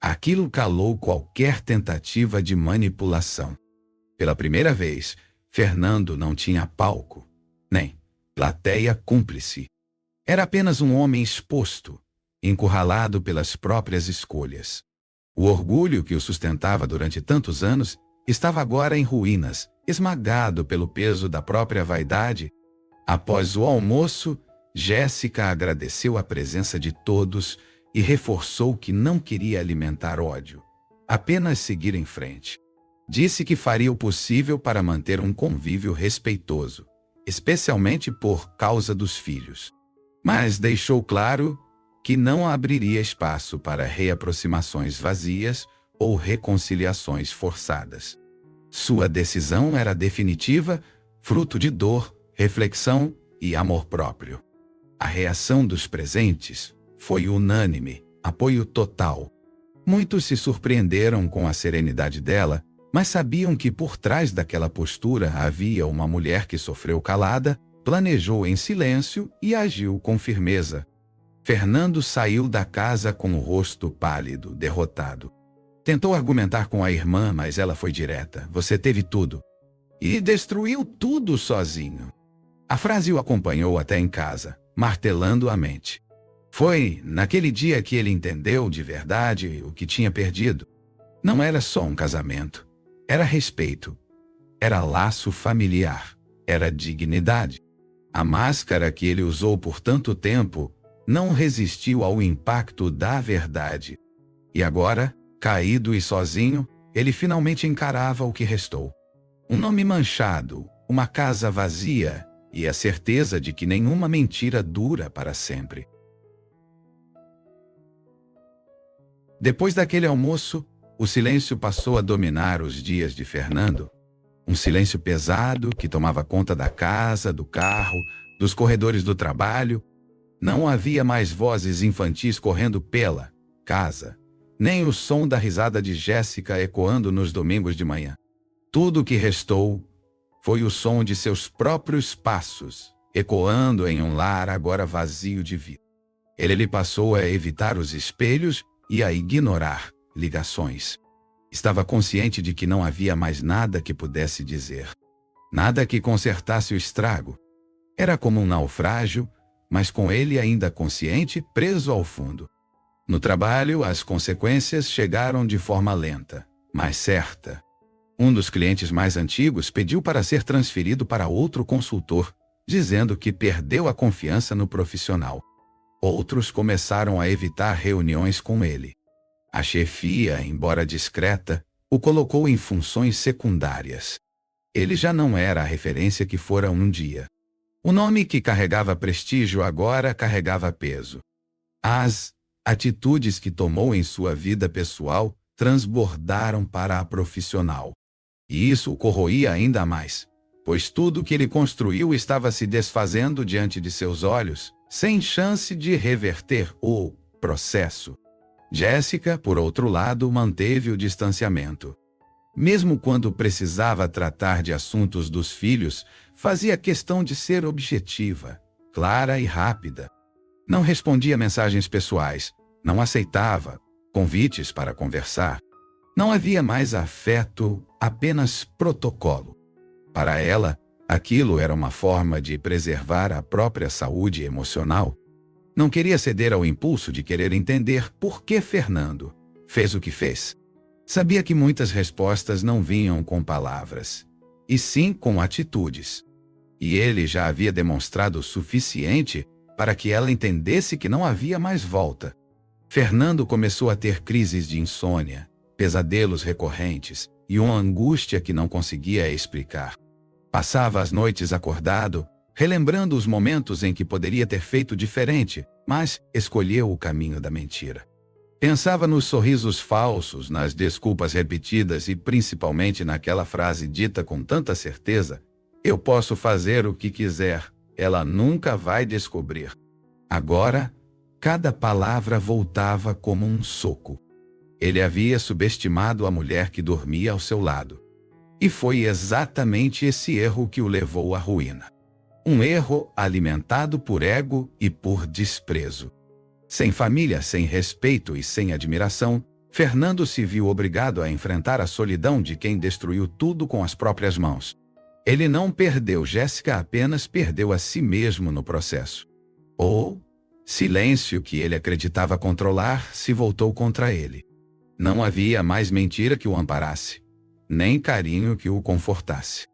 Aquilo calou qualquer tentativa de manipulação. Pela primeira vez, Fernando não tinha palco, nem plateia cúmplice. Era apenas um homem exposto, encurralado pelas próprias escolhas. O orgulho que o sustentava durante tantos anos estava agora em ruínas, esmagado pelo peso da própria vaidade. Após o almoço, Jéssica agradeceu a presença de todos e reforçou que não queria alimentar ódio, apenas seguir em frente. Disse que faria o possível para manter um convívio respeitoso, especialmente por causa dos filhos. Mas deixou claro que não abriria espaço para reaproximações vazias ou reconciliações forçadas. Sua decisão era definitiva, fruto de dor, reflexão e amor próprio. A reação dos presentes foi unânime, apoio total. Muitos se surpreenderam com a serenidade dela, mas sabiam que por trás daquela postura havia uma mulher que sofreu calada, planejou em silêncio e agiu com firmeza. Fernando saiu da casa com o rosto pálido, derrotado. Tentou argumentar com a irmã, mas ela foi direta: "Você teve tudo. E destruiu tudo sozinho." A frase o acompanhou até em casa, martelando a mente. Foi naquele dia que ele entendeu de verdade o que tinha perdido. Não era só um casamento. Era respeito. Era laço familiar. Era dignidade. A máscara que ele usou por tanto tempo não resistiu ao impacto da verdade. E agora, caído e sozinho, ele finalmente encarava o que restou. Um nome manchado, uma casa vazia e a certeza de que nenhuma mentira dura para sempre. Depois daquele almoço, o silêncio passou a dominar os dias de Fernando. Um silêncio pesado que tomava conta da casa, do carro, dos corredores do trabalho. Não havia mais vozes infantis correndo pela casa, nem o som da risada de Jéssica ecoando nos domingos de manhã. Tudo o que restou foi o som de seus próprios passos, ecoando em um lar agora vazio de vida. Ele passou a evitar os espelhos e a ignorar ligações. Estava consciente de que não havia mais nada que pudesse dizer. Nada que consertasse o estrago. Era como um naufrágio, mas com ele ainda consciente, preso ao fundo. No trabalho, as consequências chegaram de forma lenta, mas certa. Um dos clientes mais antigos pediu para ser transferido para outro consultor, dizendo que perdeu a confiança no profissional. Outros começaram a evitar reuniões com ele. A chefia, embora discreta, o colocou em funções secundárias. Ele já não era a referência que fora um dia. O nome que carregava prestígio agora carregava peso. As atitudes que tomou em sua vida pessoal transbordaram para a profissional. E isso o corroía ainda mais, pois tudo que ele construiu estava se desfazendo diante de seus olhos, sem chance de reverter o processo. Jéssica, por outro lado, manteve o distanciamento. Mesmo quando precisava tratar de assuntos dos filhos, fazia questão de ser objetiva, clara e rápida. Não respondia mensagens pessoais, não aceitava convites para conversar. Não havia mais afeto, apenas protocolo. Para ela, aquilo era uma forma de preservar a própria saúde emocional. Não queria ceder ao impulso de querer entender por que Fernando fez o que fez. Sabia que muitas respostas não vinham com palavras, e sim com atitudes. E ele já havia demonstrado o suficiente para que ela entendesse que não havia mais volta. Fernando começou a ter crises de insônia, pesadelos recorrentes e uma angústia que não conseguia explicar. Passava as noites acordado, relembrando os momentos em que poderia ter feito diferente, mas escolheu o caminho da mentira. Pensava nos sorrisos falsos, nas desculpas repetidas e principalmente naquela frase dita com tanta certeza: "Eu posso fazer o que quiser, ela nunca vai descobrir." Agora, cada palavra voltava como um soco. Ele havia subestimado a mulher que dormia ao seu lado. E foi exatamente esse erro que o levou à ruína. Um erro alimentado por ego e por desprezo. Sem família, sem respeito e sem admiração, Fernando se viu obrigado a enfrentar a solidão de quem destruiu tudo com as próprias mãos. Ele não perdeu Jéssica, apenas perdeu a si mesmo no processo. O silêncio que ele acreditava controlar se voltou contra ele. Não havia mais mentira que o amparasse, nem carinho que o confortasse.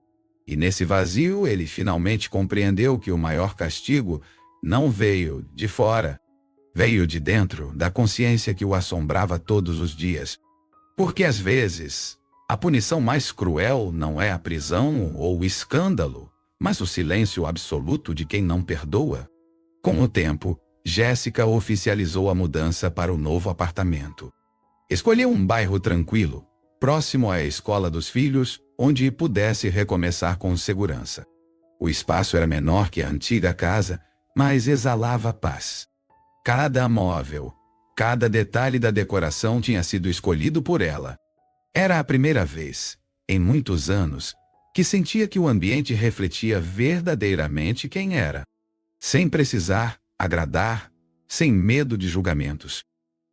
E nesse vazio ele finalmente compreendeu que o maior castigo não veio de fora, veio de dentro, da consciência que o assombrava todos os dias. Porque às vezes, a punição mais cruel não é a prisão ou o escândalo, mas o silêncio absoluto de quem não perdoa. Com o tempo, Jéssica oficializou a mudança para o novo apartamento. Escolheu um bairro tranquilo, próximo à escola dos filhos, onde pudesse recomeçar com segurança. O espaço era menor que a antiga casa, mas exalava paz. Cada móvel, cada detalhe da decoração tinha sido escolhido por ela. Era a primeira vez, em muitos anos, que sentia que o ambiente refletia verdadeiramente quem era. Sem precisar agradar, sem medo de julgamentos.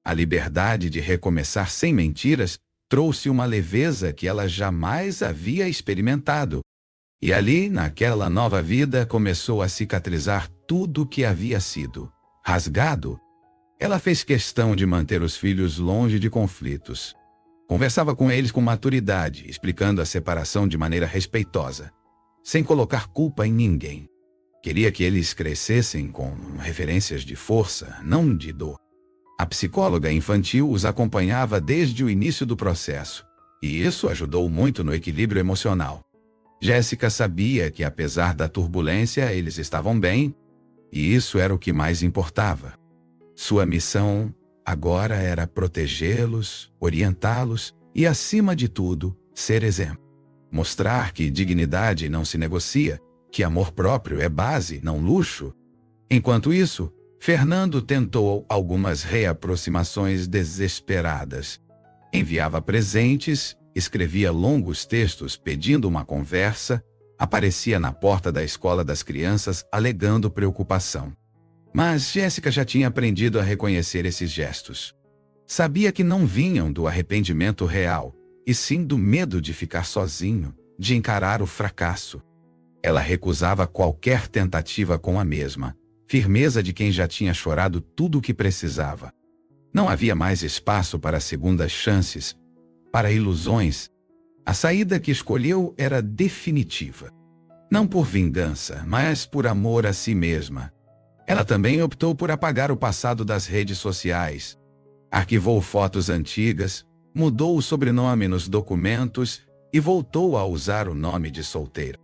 A liberdade de recomeçar sem mentiras trouxe uma leveza que ela jamais havia experimentado. E ali, naquela nova vida, começou a cicatrizar tudo o que havia sido rasgado. Ela fez questão de manter os filhos longe de conflitos. Conversava com eles com maturidade, explicando a separação de maneira respeitosa, sem colocar culpa em ninguém. Queria que eles crescessem com referências de força, não de dor. A psicóloga infantil os acompanhava desde o início do processo, e isso ajudou muito no equilíbrio emocional. Jéssica sabia que, apesar da turbulência, eles estavam bem, e isso era o que mais importava. Sua missão agora era protegê-los, orientá-los e, acima de tudo, ser exemplo. Mostrar que dignidade não se negocia, que amor próprio é base, não luxo. Enquanto isso, Fernando tentou algumas reaproximações desesperadas. Enviava presentes, escrevia longos textos pedindo uma conversa, aparecia na porta da escola das crianças alegando preocupação. Mas Jéssica já tinha aprendido a reconhecer esses gestos. Sabia que não vinham do arrependimento real, e sim do medo de ficar sozinho, de encarar o fracasso. Ela recusava qualquer tentativa com a mesma firmeza de quem já tinha chorado tudo o que precisava. Não havia mais espaço para segundas chances, para ilusões. A saída que escolheu era definitiva. Não por vingança, mas por amor a si mesma. Ela também optou por apagar o passado das redes sociais. Arquivou fotos antigas, mudou o sobrenome nos documentos e voltou a usar o nome de solteira.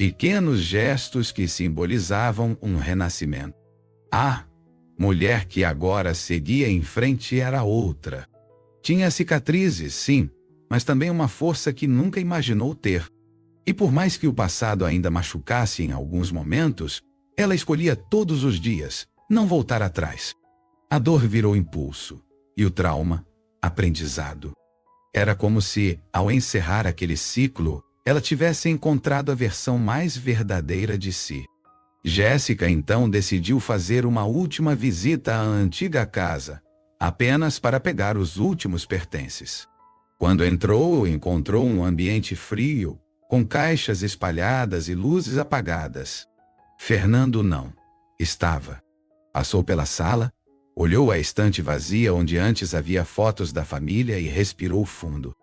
Pequenos gestos que simbolizavam um renascimento. A mulher que agora seguia em frente era outra. Tinha cicatrizes, sim, mas também uma força que nunca imaginou ter. E por mais que o passado ainda machucasse em alguns momentos, ela escolhia todos os dias não voltar atrás. A dor virou impulso, e o trauma, aprendizado. Era como se, ao encerrar aquele ciclo, ela tivesse encontrado a versão mais verdadeira de si. Jéssica então decidiu fazer uma última visita à antiga casa, apenas para pegar os últimos pertences. Quando entrou, encontrou um ambiente frio, com caixas espalhadas e luzes apagadas. Fernando não estava. Passou pela sala, olhou a estante vazia onde antes havia fotos da família e respirou fundo.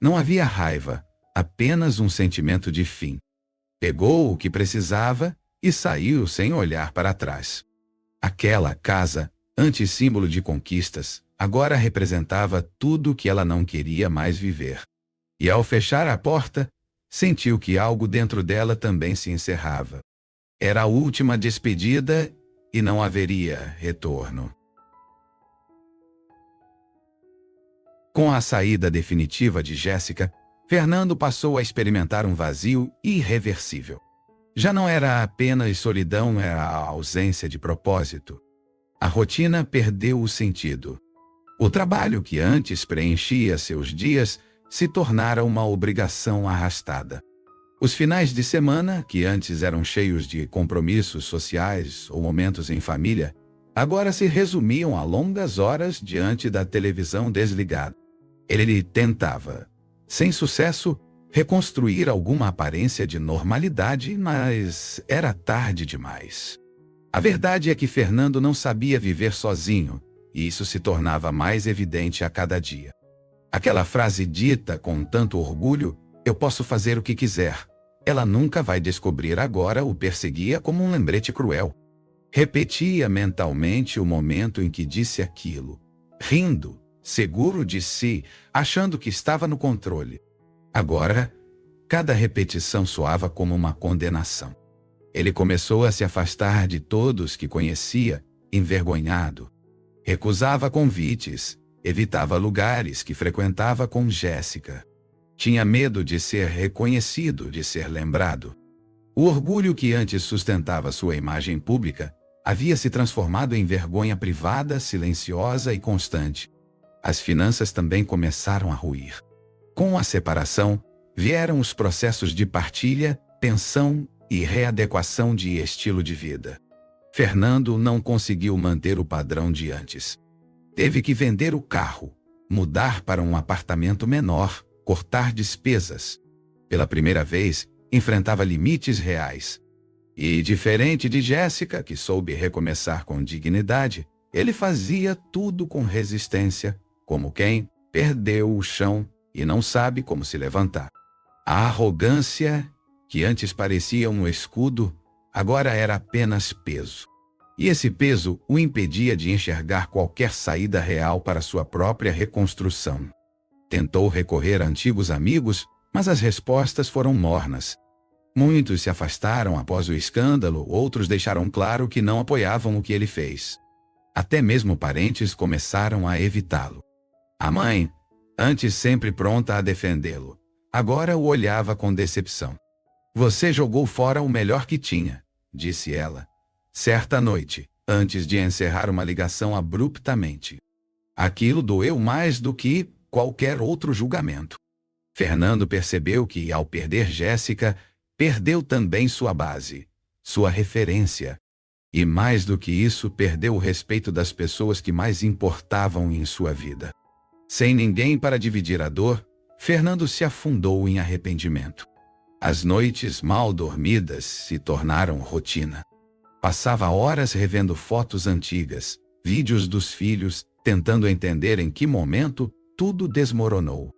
Não havia raiva, apenas um sentimento de fim. Pegou o que precisava e saiu sem olhar para trás. Aquela casa, antes símbolo de conquistas, agora representava tudo que ela não queria mais viver. E ao fechar a porta, sentiu que algo dentro dela também se encerrava. Era a última despedida e não haveria retorno. Com a saída definitiva de Jéssica, Fernando passou a experimentar um vazio irreversível. Já não era apenas solidão, era a ausência de propósito. A rotina perdeu o sentido. O trabalho que antes preenchia seus dias se tornara uma obrigação arrastada. Os finais de semana, que antes eram cheios de compromissos sociais ou momentos em família, agora se resumiam a longas horas diante da televisão desligada. Ele tentava, sem sucesso, reconstruir alguma aparência de normalidade, mas era tarde demais. A verdade é que Fernando não sabia viver sozinho, e isso se tornava mais evidente a cada dia. Aquela frase dita com tanto orgulho, "eu posso fazer o que quiser", ela nunca vai descobrir agora o perseguia como um lembrete cruel. Repetia mentalmente o momento em que disse aquilo, rindo, seguro de si, achando que estava no controle. Agora, cada repetição soava como uma condenação. Ele começou a se afastar de todos que conhecia, envergonhado. Recusava convites, evitava lugares que frequentava com Jéssica. Tinha medo de ser reconhecido, de ser lembrado. O orgulho que antes sustentava sua imagem pública havia se transformado em vergonha privada, silenciosa e constante. As finanças também começaram a ruir. Com a separação, vieram os processos de partilha, pensão e readequação de estilo de vida. Fernando não conseguiu manter o padrão de antes. Teve que vender o carro, mudar para um apartamento menor, cortar despesas. Pela primeira vez, enfrentava limites reais. E, diferente de Jéssica, que soube recomeçar com dignidade, ele fazia tudo com resistência, como quem perdeu o chão e não sabe como se levantar. A arrogância, que antes parecia um escudo, agora era apenas peso. E esse peso o impedia de enxergar qualquer saída real para sua própria reconstrução. Tentou recorrer a antigos amigos, mas as respostas foram mornas. Muitos se afastaram após o escândalo, outros deixaram claro que não apoiavam o que ele fez. Até mesmo parentes começaram a evitá-lo. A mãe, antes sempre pronta a defendê-lo, agora o olhava com decepção. "Você jogou fora o melhor que tinha", disse ela, certa noite, antes de encerrar uma ligação abruptamente. Aquilo doeu mais do que qualquer outro julgamento. Fernando percebeu que, ao perder Jéssica, perdeu também sua base, sua referência. E mais do que isso, perdeu o respeito das pessoas que mais importavam em sua vida. Sem ninguém para dividir a dor, Fernando se afundou em arrependimento. As noites mal dormidas se tornaram rotina. Passava horas revendo fotos antigas, vídeos dos filhos, tentando entender em que momento tudo desmoronou.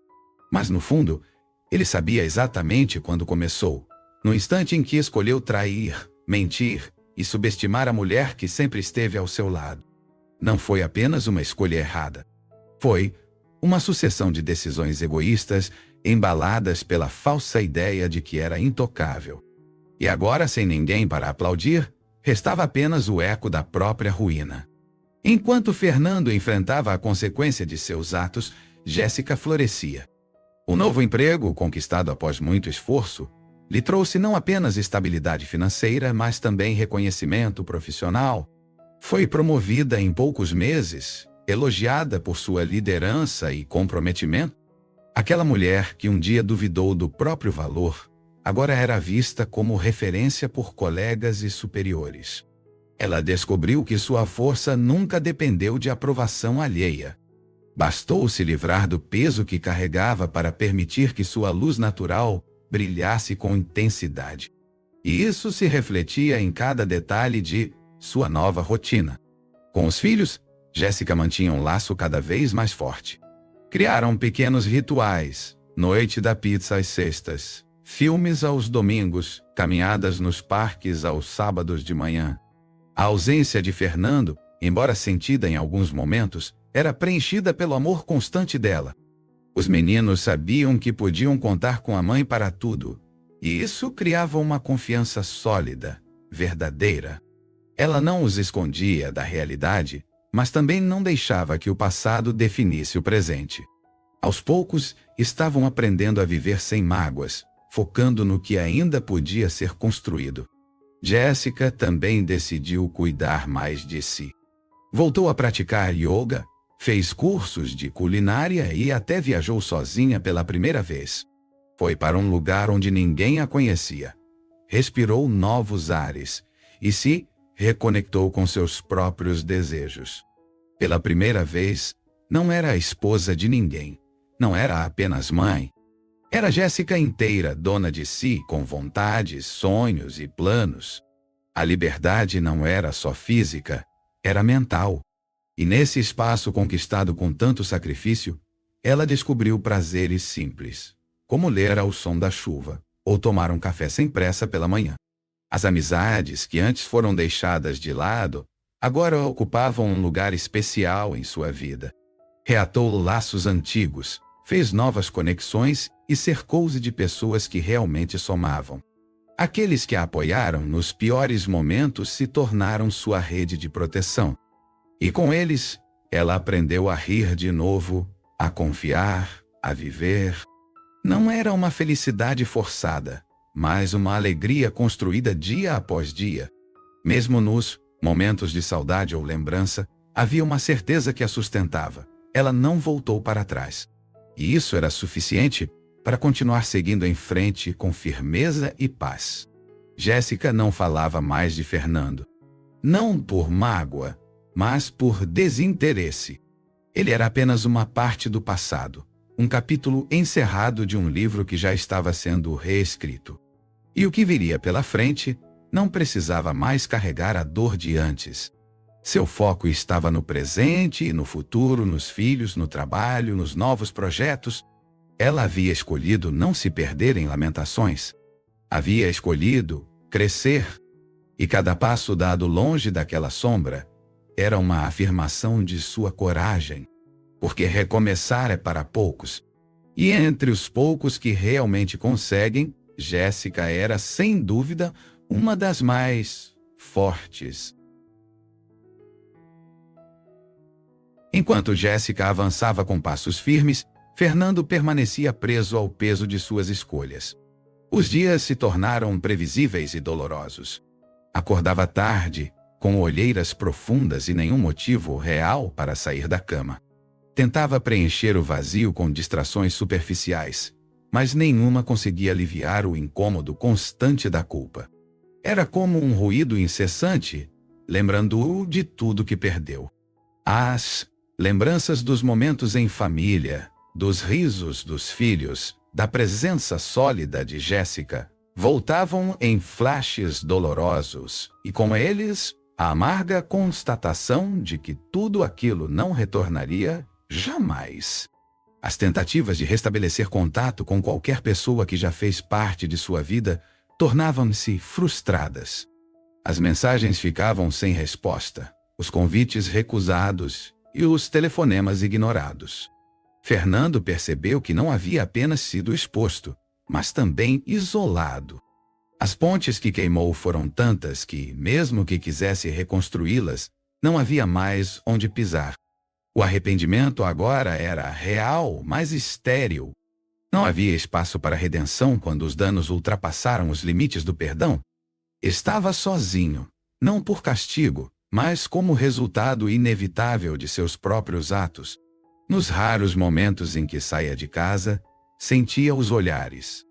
Mas no fundo, ele sabia exatamente quando começou, no instante em que escolheu trair, mentir e subestimar a mulher que sempre esteve ao seu lado. Não foi apenas uma escolha errada. Foi uma sucessão de decisões egoístas embaladas pela falsa ideia de que era intocável. E agora, sem ninguém para aplaudir, restava apenas o eco da própria ruína. Enquanto Fernando enfrentava a consequência de seus atos, Jéssica florescia. O novo emprego, conquistado após muito esforço, lhe trouxe não apenas estabilidade financeira, mas também reconhecimento profissional. Foi promovida em poucos meses, elogiada por sua liderança e comprometimento. Aquela mulher que um dia duvidou do próprio valor, agora era vista como referência por colegas e superiores. Ela descobriu que sua força nunca dependeu de aprovação alheia. Bastou se livrar do peso que carregava para permitir que sua luz natural brilhasse com intensidade. E isso se refletia em cada detalhe de sua nova rotina. Com os filhos, Jéssica mantinha um laço cada vez mais forte. Criaram pequenos rituais, noite da pizza às sextas, filmes aos domingos, caminhadas nos parques aos sábados de manhã. A ausência de Fernando, embora sentida em alguns momentos, era preenchida pelo amor constante dela. Os meninos sabiam que podiam contar com a mãe para tudo, e isso criava uma confiança sólida, verdadeira. Ela não os escondia da realidade, mas também não deixava que o passado definisse o presente. Aos poucos, estavam aprendendo a viver sem mágoas, focando no que ainda podia ser construído. Jéssica também decidiu cuidar mais de si. Voltou a praticar yoga, fez cursos de culinária e até viajou sozinha pela primeira vez. Foi para um lugar onde ninguém a conhecia. Respirou novos ares e se reconectou com seus próprios desejos. Pela primeira vez, não era a esposa de ninguém. Não era apenas mãe. Era Jéssica inteira, dona de si, com vontades, sonhos e planos. A liberdade não era só física, era mental. E nesse espaço conquistado com tanto sacrifício, ela descobriu prazeres simples, como ler ao som da chuva, ou tomar um café sem pressa pela manhã. As amizades que antes foram deixadas de lado, agora ocupavam um lugar especial em sua vida. Reatou laços antigos, fez novas conexões e cercou-se de pessoas que realmente somavam. Aqueles que a apoiaram nos piores momentos se tornaram sua rede de proteção. E com eles, ela aprendeu a rir de novo, a confiar, a viver. Não era uma felicidade forçada, mas uma alegria construída dia após dia. Mesmo nos momentos de saudade ou lembrança, havia uma certeza que a sustentava. Ela não voltou para trás. E isso era suficiente para continuar seguindo em frente com firmeza e paz. Jéssica não falava mais de Fernando. Não por mágoa, mas por desinteresse. Ele era apenas uma parte do passado, um capítulo encerrado de um livro que já estava sendo reescrito. E o que viria pela frente não precisava mais carregar a dor de antes. Seu foco estava no presente e no futuro, nos filhos, no trabalho, nos novos projetos. Ela havia escolhido não se perder em lamentações. Havia escolhido crescer. E cada passo dado longe daquela sombra era uma afirmação de sua coragem. Porque recomeçar é para poucos. E entre os poucos que realmente conseguem, Jéssica era, sem dúvida, uma das mais fortes. Enquanto Jéssica avançava com passos firmes, Fernando permanecia preso ao peso de suas escolhas. Os dias se tornaram previsíveis e dolorosos. Acordava tarde, com olheiras profundas e nenhum motivo real para sair da cama. Tentava preencher o vazio com distrações superficiais, mas nenhuma conseguia aliviar o incômodo constante da culpa. Era como um ruído incessante, lembrando-o de tudo que perdeu. As lembranças dos momentos em família, dos risos dos filhos, da presença sólida de Jéssica, voltavam em flashes dolorosos, e com eles, a amarga constatação de que tudo aquilo não retornaria jamais. As tentativas de restabelecer contato com qualquer pessoa que já fez parte de sua vida tornavam-se frustradas. As mensagens ficavam sem resposta, os convites recusados e os telefonemas ignorados. Fernando percebeu que não havia apenas sido exposto, mas também isolado. As pontes que queimou foram tantas que, mesmo que quisesse reconstruí-las, não havia mais onde pisar. O arrependimento agora era real, mas estéril. Não havia espaço para redenção quando os danos ultrapassaram os limites do perdão. Estava sozinho, não por castigo, mas como resultado inevitável de seus próprios atos. Nos raros momentos em que saía de casa, sentia os olhares.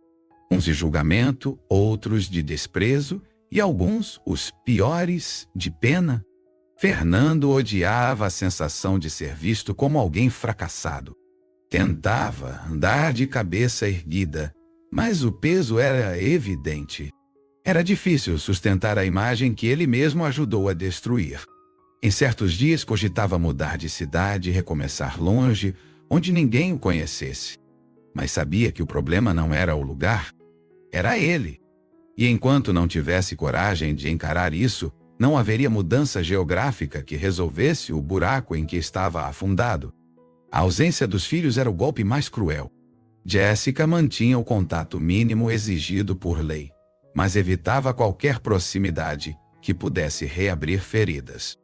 uns de julgamento, outros de desprezo e alguns, os piores, de pena. Fernando odiava a sensação de ser visto como alguém fracassado. Tentava andar de cabeça erguida, mas o peso era evidente. Era difícil sustentar a imagem que ele mesmo ajudou a destruir. Em certos dias cogitava mudar de cidade e recomeçar longe, onde ninguém o conhecesse. Mas sabia que o problema não era o lugar, era ele. E enquanto não tivesse coragem de encarar isso, não haveria mudança geográfica que resolvesse o buraco em que estava afundado. A ausência dos filhos era o golpe mais cruel. Jéssica mantinha o contato mínimo exigido por lei, mas evitava qualquer proximidade que pudesse reabrir feridas.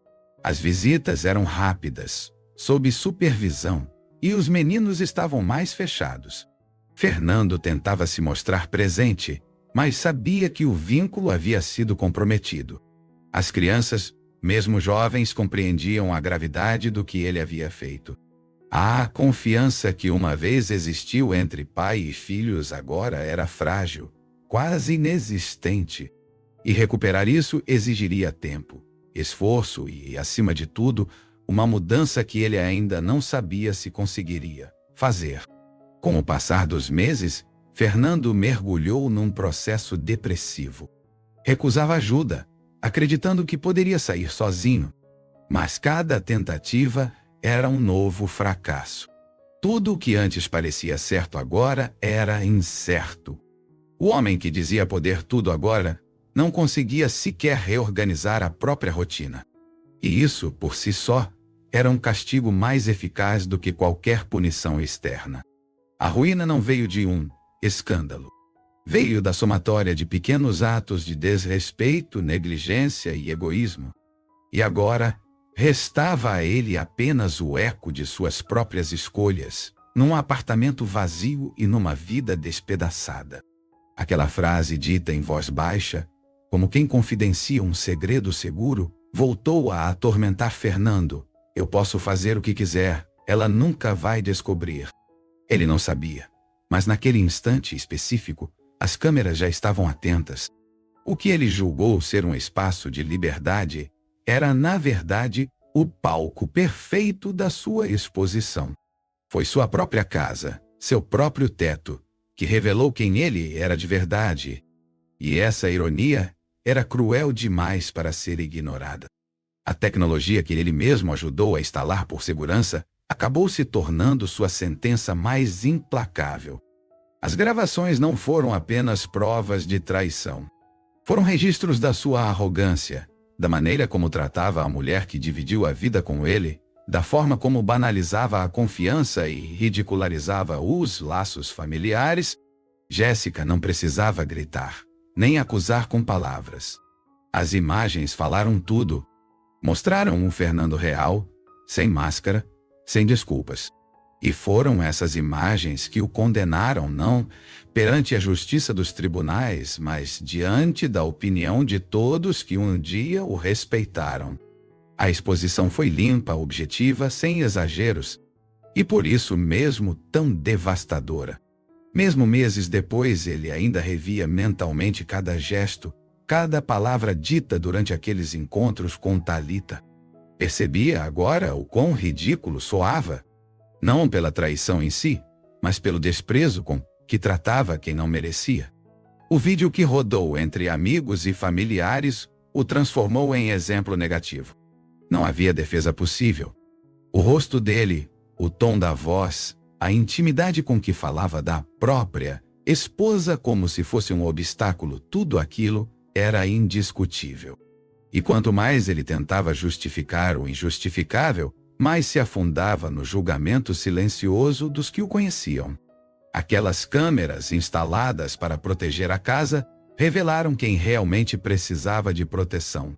As visitas eram rápidas, sob supervisão, e os meninos estavam mais fechados. Fernando tentava se mostrar presente, mas sabia que o vínculo havia sido comprometido. As crianças, mesmo jovens, compreendiam a gravidade do que ele havia feito. A confiança que uma vez existiu entre pai e filhos agora era frágil, quase inexistente. E recuperar isso exigiria tempo, esforço e, acima de tudo, uma mudança que ele ainda não sabia se conseguiria fazer. Com o passar dos meses, Fernando mergulhou num processo depressivo. Recusava ajuda, acreditando que poderia sair sozinho. Mas cada tentativa era um novo fracasso. Tudo o que antes parecia certo agora era incerto. O homem que dizia poder tudo agora não conseguia sequer reorganizar a própria rotina. E isso, por si só, era um castigo mais eficaz do que qualquer punição externa. A ruína não veio de um escândalo. Veio da somatória de pequenos atos de desrespeito, negligência e egoísmo. E agora, restava a ele apenas o eco de suas próprias escolhas, num apartamento vazio e numa vida despedaçada. Aquela frase dita em voz baixa, como quem confidencia um segredo seguro, voltou a atormentar Fernando. Eu posso fazer o que quiser, ela nunca vai descobrir. Ele não sabia, mas naquele instante específico, as câmeras já estavam atentas. O que ele julgou ser um espaço de liberdade era, na verdade, o palco perfeito da sua exposição. Foi sua própria casa, seu próprio teto, que revelou quem ele era de verdade. E essa ironia era cruel demais para ser ignorada. A tecnologia que ele mesmo ajudou a instalar por segurança acabou se tornando sua sentença mais implacável. As gravações não foram apenas provas de traição. Foram registros da sua arrogância, da maneira como tratava a mulher que dividiu a vida com ele, da forma como banalizava a confiança e ridicularizava os laços familiares. Jéssica não precisava gritar, nem acusar com palavras. As imagens falaram tudo. Mostraram um Fernando real, sem máscara, sem desculpas. E foram essas imagens que o condenaram não perante a justiça dos tribunais, mas diante da opinião de todos que um dia o respeitaram. A exposição foi limpa, objetiva, sem exageros, e por isso mesmo tão devastadora. Mesmo meses depois, ele ainda revia mentalmente cada gesto, cada palavra dita durante aqueles encontros com Thalita. Percebia agora o quão ridículo soava, não pela traição em si, mas pelo desprezo com que tratava quem não merecia. O vídeo que rodou entre amigos e familiares o transformou em exemplo negativo. Não havia defesa possível. O rosto dele, o tom da voz, a intimidade com que falava da própria esposa como se fosse um obstáculo, tudo aquilo era indiscutível. E quanto mais ele tentava justificar o injustificável, mais se afundava no julgamento silencioso dos que o conheciam. Aquelas câmeras instaladas para proteger a casa revelaram quem realmente precisava de proteção.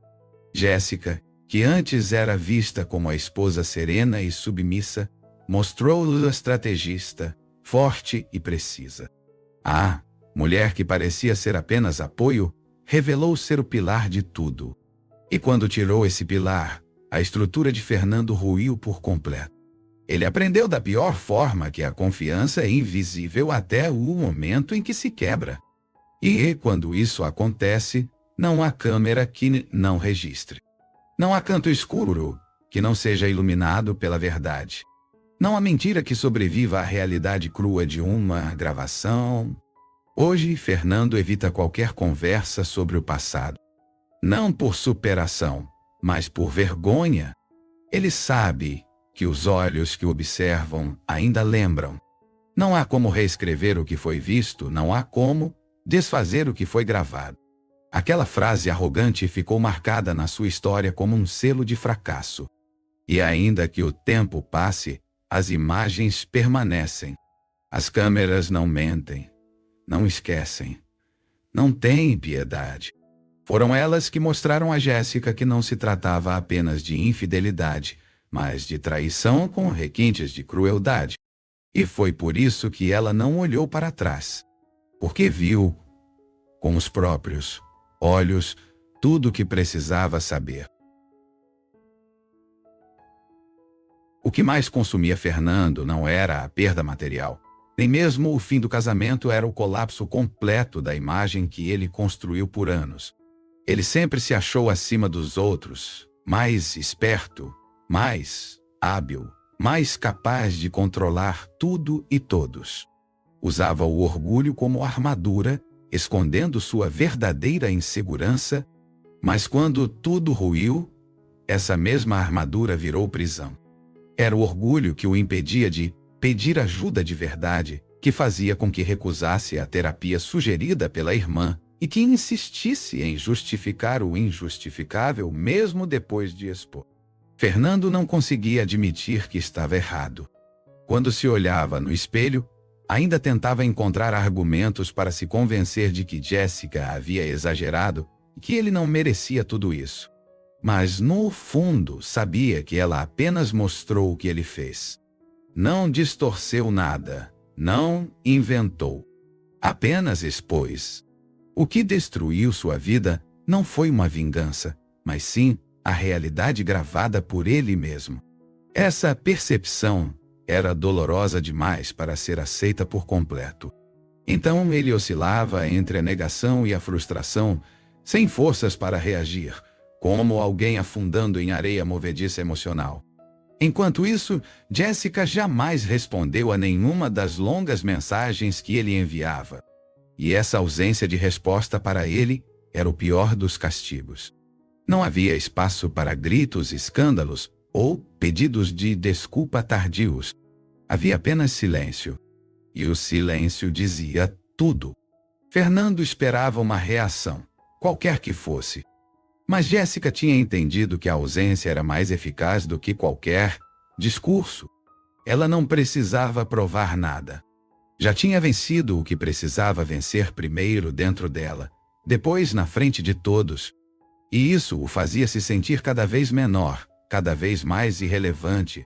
Jéssica, que antes era vista como a esposa serena e submissa, mostrou-o estrategista, forte e precisa. A mulher que parecia ser apenas apoio, revelou ser o pilar de tudo. E quando tirou esse pilar, a estrutura de Fernando ruiu por completo. Ele aprendeu da pior forma que a confiança é invisível até o momento em que se quebra. E, quando isso acontece, não há câmera que não registre. Não há canto escuro que não seja iluminado pela verdade. Não há mentira que sobreviva à realidade crua de uma gravação. Hoje, Fernando evita qualquer conversa sobre o passado. Não por superação, mas por vergonha. Ele sabe que os olhos que o observam ainda lembram. Não há como reescrever o que foi visto, não há como desfazer o que foi gravado. Aquela frase arrogante ficou marcada na sua história como um selo de fracasso. E ainda que o tempo passe, as imagens permanecem. As câmeras não mentem, não esquecem, não têm piedade. Foram elas que mostraram a Jéssica que não se tratava apenas de infidelidade, mas de traição com requintes de crueldade. E foi por isso que ela não olhou para trás, porque viu, com os próprios olhos, tudo o que precisava saber. O que mais consumia Fernando não era a perda material, nem mesmo o fim do casamento, era o colapso completo da imagem que ele construiu por anos. Ele sempre se achou acima dos outros, mais esperto, mais hábil, mais capaz de controlar tudo e todos. Usava o orgulho como armadura, escondendo sua verdadeira insegurança, mas quando tudo ruiu, essa mesma armadura virou prisão. Era o orgulho que o impedia de pedir ajuda de verdade, que fazia com que recusasse a terapia sugerida pela irmã e que insistisse em justificar o injustificável mesmo depois de expor. Fernando não conseguia admitir que estava errado. Quando se olhava no espelho, ainda tentava encontrar argumentos para se convencer de que Jéssica havia exagerado e que ele não merecia tudo isso. Mas, no fundo, sabia que ela apenas mostrou o que ele fez. Não distorceu nada, não inventou. Apenas expôs. O que destruiu sua vida não foi uma vingança, mas sim a realidade gravada por ele mesmo. Essa percepção era dolorosa demais para ser aceita por completo. Então ele oscilava entre a negação e a frustração, sem forças para reagir, como alguém afundando em areia movediça emocional. Enquanto isso, Jéssica jamais respondeu a nenhuma das longas mensagens que ele enviava. E essa ausência de resposta para ele era o pior dos castigos. Não havia espaço para gritos, escândalos ou pedidos de desculpa tardios. Havia apenas silêncio. E o silêncio dizia tudo. Fernando esperava uma reação, qualquer que fosse. Mas Jéssica tinha entendido que a ausência era mais eficaz do que qualquer discurso. Ela não precisava provar nada. Já tinha vencido o que precisava vencer primeiro dentro dela, depois na frente de todos. E isso o fazia se sentir cada vez menor, cada vez mais irrelevante.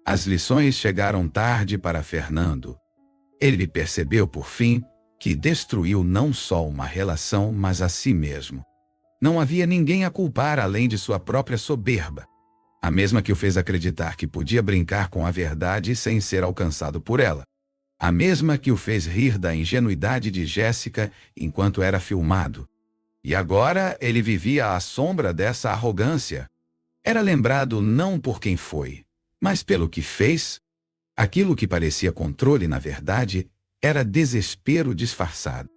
As lições chegaram tarde para Fernando. Ele percebeu, por fim, que destruiu não só uma relação, mas a si mesmo. Não havia ninguém a culpar além de sua própria soberba. A mesma que o fez acreditar que podia brincar com a verdade sem ser alcançado por ela. A mesma que o fez rir da ingenuidade de Jéssica enquanto era filmado. E agora ele vivia à sombra dessa arrogância. Era lembrado não por quem foi, mas pelo que fez. Aquilo que parecia controle, na verdade, era desespero disfarçado.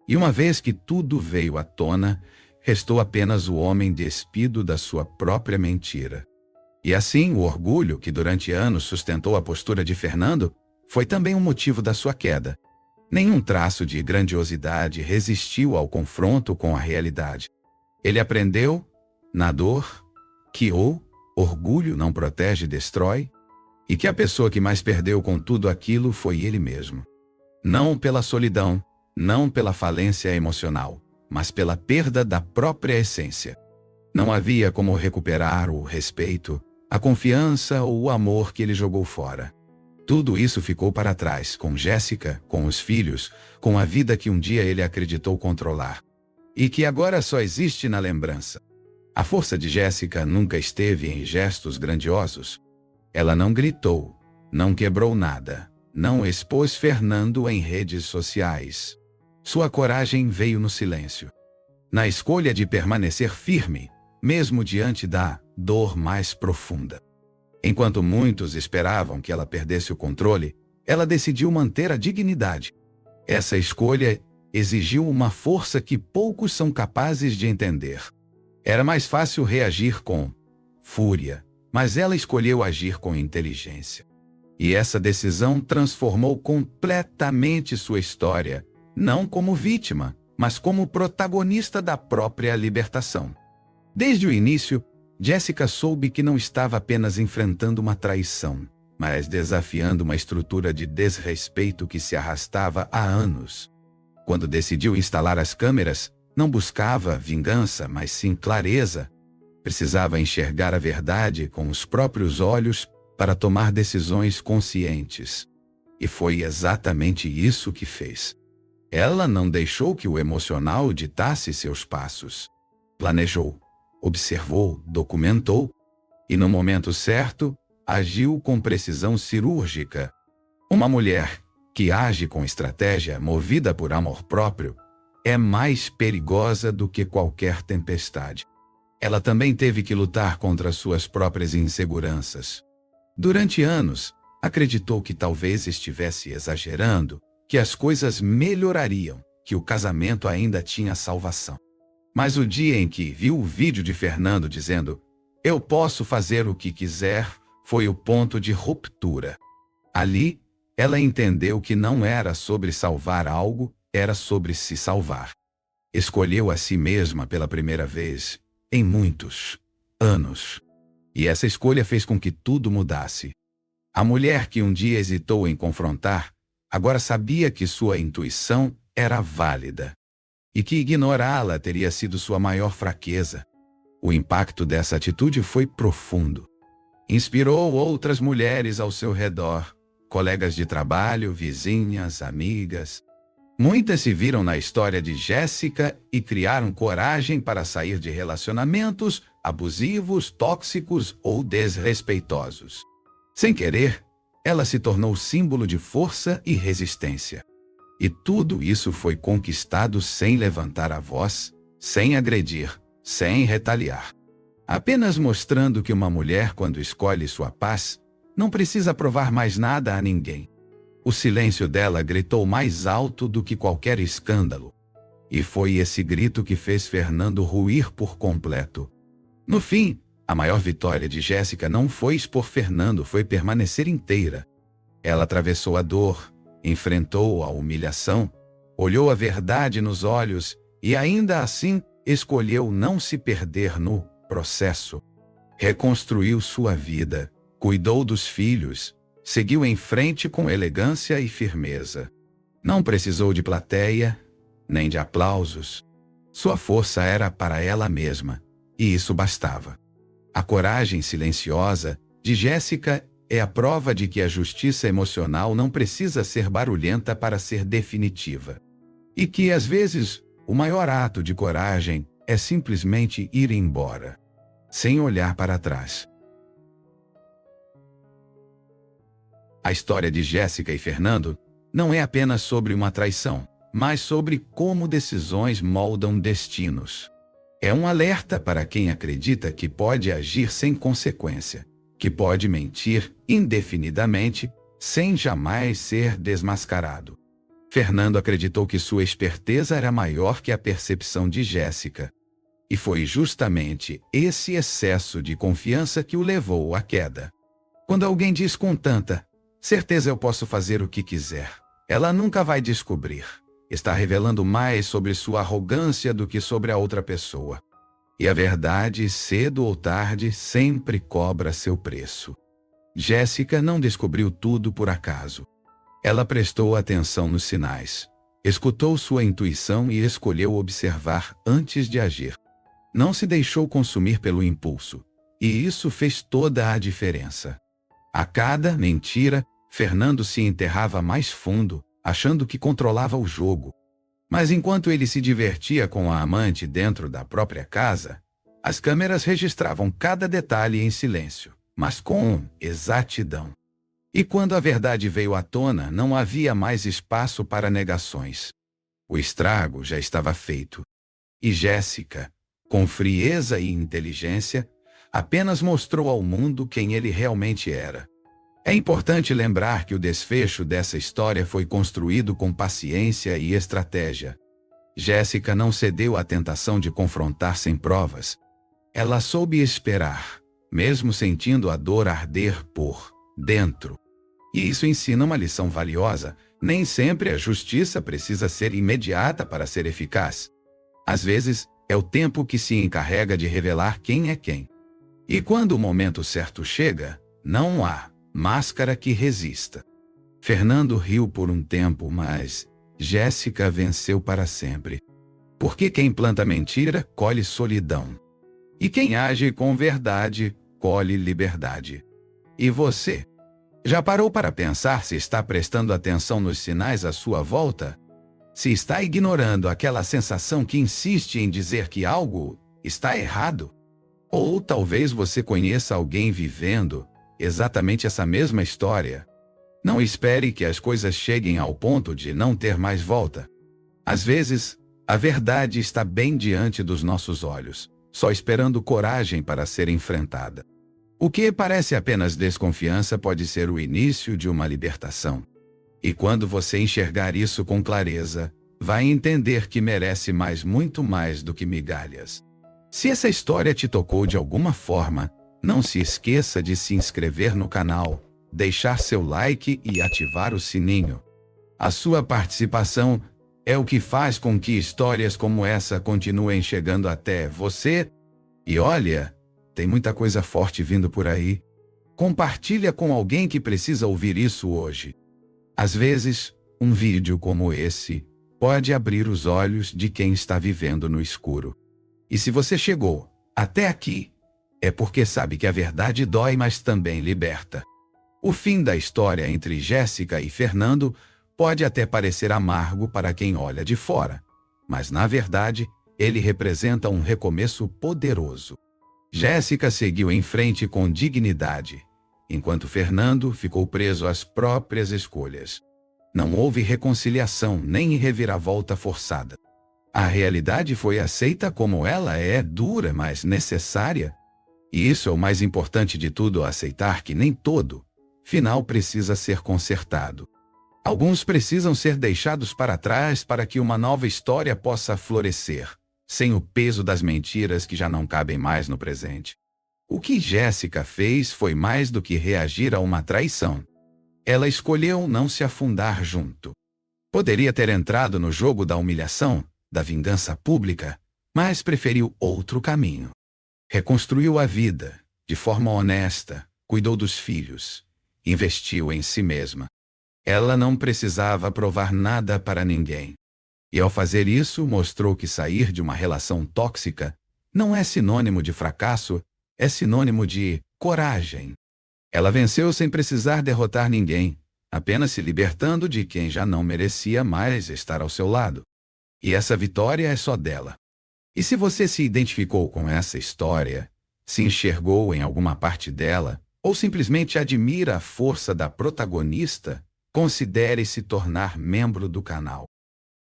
E uma vez que tudo veio à tona, restou apenas o homem despido da sua própria mentira. E assim, o orgulho que durante anos sustentou a postura de Fernando foi também um motivo da sua queda. Nenhum traço de grandiosidade resistiu ao confronto com a realidade. Ele aprendeu, na dor, que o orgulho não protege e destrói, e que a pessoa que mais perdeu com tudo aquilo foi ele mesmo. Não pela solidão, não pela falência emocional, mas pela perda da própria essência. Não havia como recuperar o respeito, a confiança ou o amor que ele jogou fora. Tudo isso ficou para trás, com Jéssica, com os filhos, com a vida que um dia ele acreditou controlar. E que agora só existe na lembrança. A força de Jéssica nunca esteve em gestos grandiosos. Ela não gritou, não quebrou nada, não expôs Fernando em redes sociais. Sua coragem veio no silêncio. Na escolha de permanecer firme, mesmo diante da dor mais profunda. Enquanto muitos esperavam que ela perdesse o controle, ela decidiu manter a dignidade. Essa escolha exigiu uma força que poucos são capazes de entender. Era mais fácil reagir com fúria, mas ela escolheu agir com inteligência. E essa decisão transformou completamente sua história, não como vítima, mas como protagonista da própria libertação. Desde o início, Jessica soube que não estava apenas enfrentando uma traição, mas desafiando uma estrutura de desrespeito que se arrastava há anos. Quando decidiu instalar as câmeras, não buscava vingança, mas sim clareza. Precisava enxergar a verdade com os próprios olhos para tomar decisões conscientes. E foi exatamente isso que fez. Ela não deixou que o emocional ditasse seus passos. Planejou, observou, documentou e, no momento certo, agiu com precisão cirúrgica. Uma mulher que age com estratégia movida por amor próprio é mais perigosa do que qualquer tempestade. Ela também teve que lutar contra suas próprias inseguranças. Durante anos, acreditou que talvez estivesse exagerando, que as coisas melhorariam, que o casamento ainda tinha salvação. Mas o dia em que viu o vídeo de Fernando dizendo "Eu posso fazer o que quiser", foi o ponto de ruptura. Ali, ela entendeu que não era sobre salvar algo, era sobre se salvar. Escolheu a si mesma pela primeira vez em muitos anos. E essa escolha fez com que tudo mudasse. A mulher que um dia hesitou em confrontar, agora sabia que sua intuição era válida. E que ignorá-la teria sido sua maior fraqueza. O impacto dessa atitude foi profundo. Inspirou outras mulheres ao seu redor, colegas de trabalho, vizinhas, amigas. Muitas se viram na história de Jessica e criaram coragem para sair de relacionamentos abusivos, tóxicos ou desrespeitosos. Sem querer, ela se tornou símbolo de força e resistência. E tudo isso foi conquistado sem levantar a voz, sem agredir, sem retaliar. Apenas mostrando que uma mulher, quando escolhe sua paz, não precisa provar mais nada a ninguém. O silêncio dela gritou mais alto do que qualquer escândalo. E foi esse grito que fez Fernando ruir por completo. No fim, a maior vitória de Jessica não foi expor Fernando, foi permanecer inteira. Ela atravessou a dor, enfrentou a humilhação, olhou a verdade nos olhos e ainda assim escolheu não se perder no processo. Reconstruiu sua vida, cuidou dos filhos, seguiu em frente com elegância e firmeza. Não precisou de plateia, nem de aplausos. Sua força era para ela mesma, e isso bastava. A coragem silenciosa de Jessica é a prova de que a justiça emocional não precisa ser barulhenta para ser definitiva. E que, às vezes, o maior ato de coragem é simplesmente ir embora, sem olhar para trás. A história de Jessica e Fernando não é apenas sobre uma traição, mas sobre como decisões moldam destinos. É um alerta para quem acredita que pode agir sem consequência, que pode mentir indefinidamente, sem jamais ser desmascarado. Fernando acreditou que sua esperteza era maior que a percepção de Jessica. E foi justamente esse excesso de confiança que o levou à queda. Quando alguém diz com tanta certeza "eu posso fazer o que quiser", ela nunca vai descobrir. Está revelando mais sobre sua arrogância do que sobre a outra pessoa. E a verdade, cedo ou tarde, sempre cobra seu preço. Jessica não descobriu tudo por acaso. Ela prestou atenção nos sinais, escutou sua intuição e escolheu observar antes de agir. Não se deixou consumir pelo impulso, e isso fez toda a diferença. A cada mentira, Fernando se enterrava mais fundo, achando que controlava o jogo. Mas enquanto ele se divertia com a amante dentro da própria casa, as câmeras registravam cada detalhe em silêncio, mas com exatidão. E quando a verdade veio à tona, não havia mais espaço para negações. O estrago já estava feito. E Jéssica, com frieza e inteligência, apenas mostrou ao mundo quem ele realmente era. É importante lembrar que o desfecho dessa história foi construído com paciência e estratégia. Jéssica não cedeu à tentação de confrontar sem provas. Ela soube esperar, mesmo sentindo a dor arder por dentro. E isso ensina uma lição valiosa. Nem sempre a justiça precisa ser imediata para ser eficaz. Às vezes, é o tempo que se encarrega de revelar quem é quem. E quando o momento certo chega, não há máscara que resista. Fernando riu por um tempo, mas Jéssica venceu para sempre. Porque quem planta mentira, colhe solidão. E quem age com verdade, colhe liberdade. E você? Já parou para pensar se está prestando atenção nos sinais à sua volta? Se está ignorando aquela sensação que insiste em dizer que algo está errado? Ou talvez você conheça alguém vivendo exatamente essa mesma história. Não espere que as coisas cheguem ao ponto de não ter mais volta. Às vezes, a verdade está bem diante dos nossos olhos, só esperando coragem para ser enfrentada. O que parece apenas desconfiança pode ser o início de uma libertação. E quando você enxergar isso com clareza, vai entender que merece muito mais do que migalhas. Se essa história te tocou de alguma forma, não se esqueça de se inscrever no canal, deixar seu like e ativar o sininho. A sua participação é o que faz com que histórias como essa continuem chegando até você. E olha, tem muita coisa forte vindo por aí. Compartilha com alguém que precisa ouvir isso hoje. Às vezes, um vídeo como esse pode abrir os olhos de quem está vivendo no escuro. E se você chegou até aqui, é porque sabe que a verdade dói, mas também liberta. O fim da história entre Jéssica e Fernando pode até parecer amargo para quem olha de fora, mas na verdade, ele representa um recomeço poderoso. Jéssica seguiu em frente com dignidade, enquanto Fernando ficou preso às próprias escolhas. Não houve reconciliação nem reviravolta forçada. A realidade foi aceita como ela é, dura, mas necessária. E isso é o mais importante de tudo, aceitar que nem todo final precisa ser consertado. Alguns precisam ser deixados para trás para que uma nova história possa florescer, sem o peso das mentiras que já não cabem mais no presente. O que Jéssica fez foi mais do que reagir a uma traição. Ela escolheu não se afundar junto. Poderia ter entrado no jogo da humilhação, da vingança pública, mas preferiu outro caminho. Reconstruiu a vida, de forma honesta, cuidou dos filhos, investiu em si mesma. Ela não precisava provar nada para ninguém. E ao fazer isso, mostrou que sair de uma relação tóxica não é sinônimo de fracasso, é sinônimo de coragem. Ela venceu sem precisar derrotar ninguém, apenas se libertando de quem já não merecia mais estar ao seu lado. E essa vitória é só dela. E se você se identificou com essa história, se enxergou em alguma parte dela, ou simplesmente admira a força da protagonista, considere se tornar membro do canal.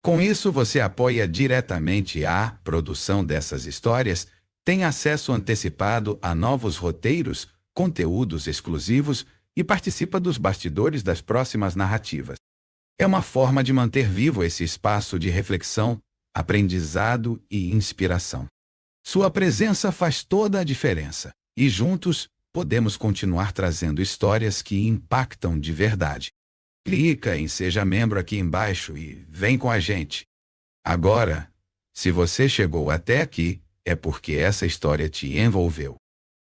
Com isso, você apoia diretamente a produção dessas histórias, tem acesso antecipado a novos roteiros, conteúdos exclusivos e participa dos bastidores das próximas narrativas. É uma forma de manter vivo esse espaço de reflexão, aprendizado e inspiração. Sua presença faz toda a diferença, e juntos podemos continuar trazendo histórias que impactam de verdade. Clica em Seja Membro aqui embaixo e vem com a gente. Agora, se você chegou até aqui, é porque essa história te envolveu.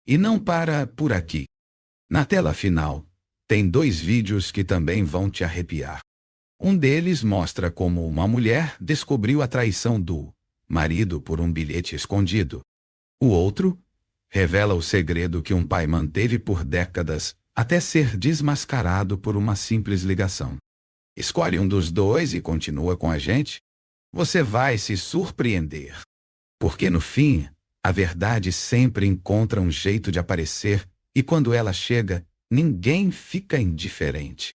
E não para por aqui. Na tela final, tem 2 vídeos que também vão te arrepiar. Um deles mostra como uma mulher descobriu a traição do marido por um bilhete escondido. O outro revela o segredo que um pai manteve por décadas até ser desmascarado por uma simples ligação. Escolhe um dos 2 e continua com a gente. Você vai se surpreender. Porque no fim, a verdade sempre encontra um jeito de aparecer e quando ela chega, ninguém fica indiferente.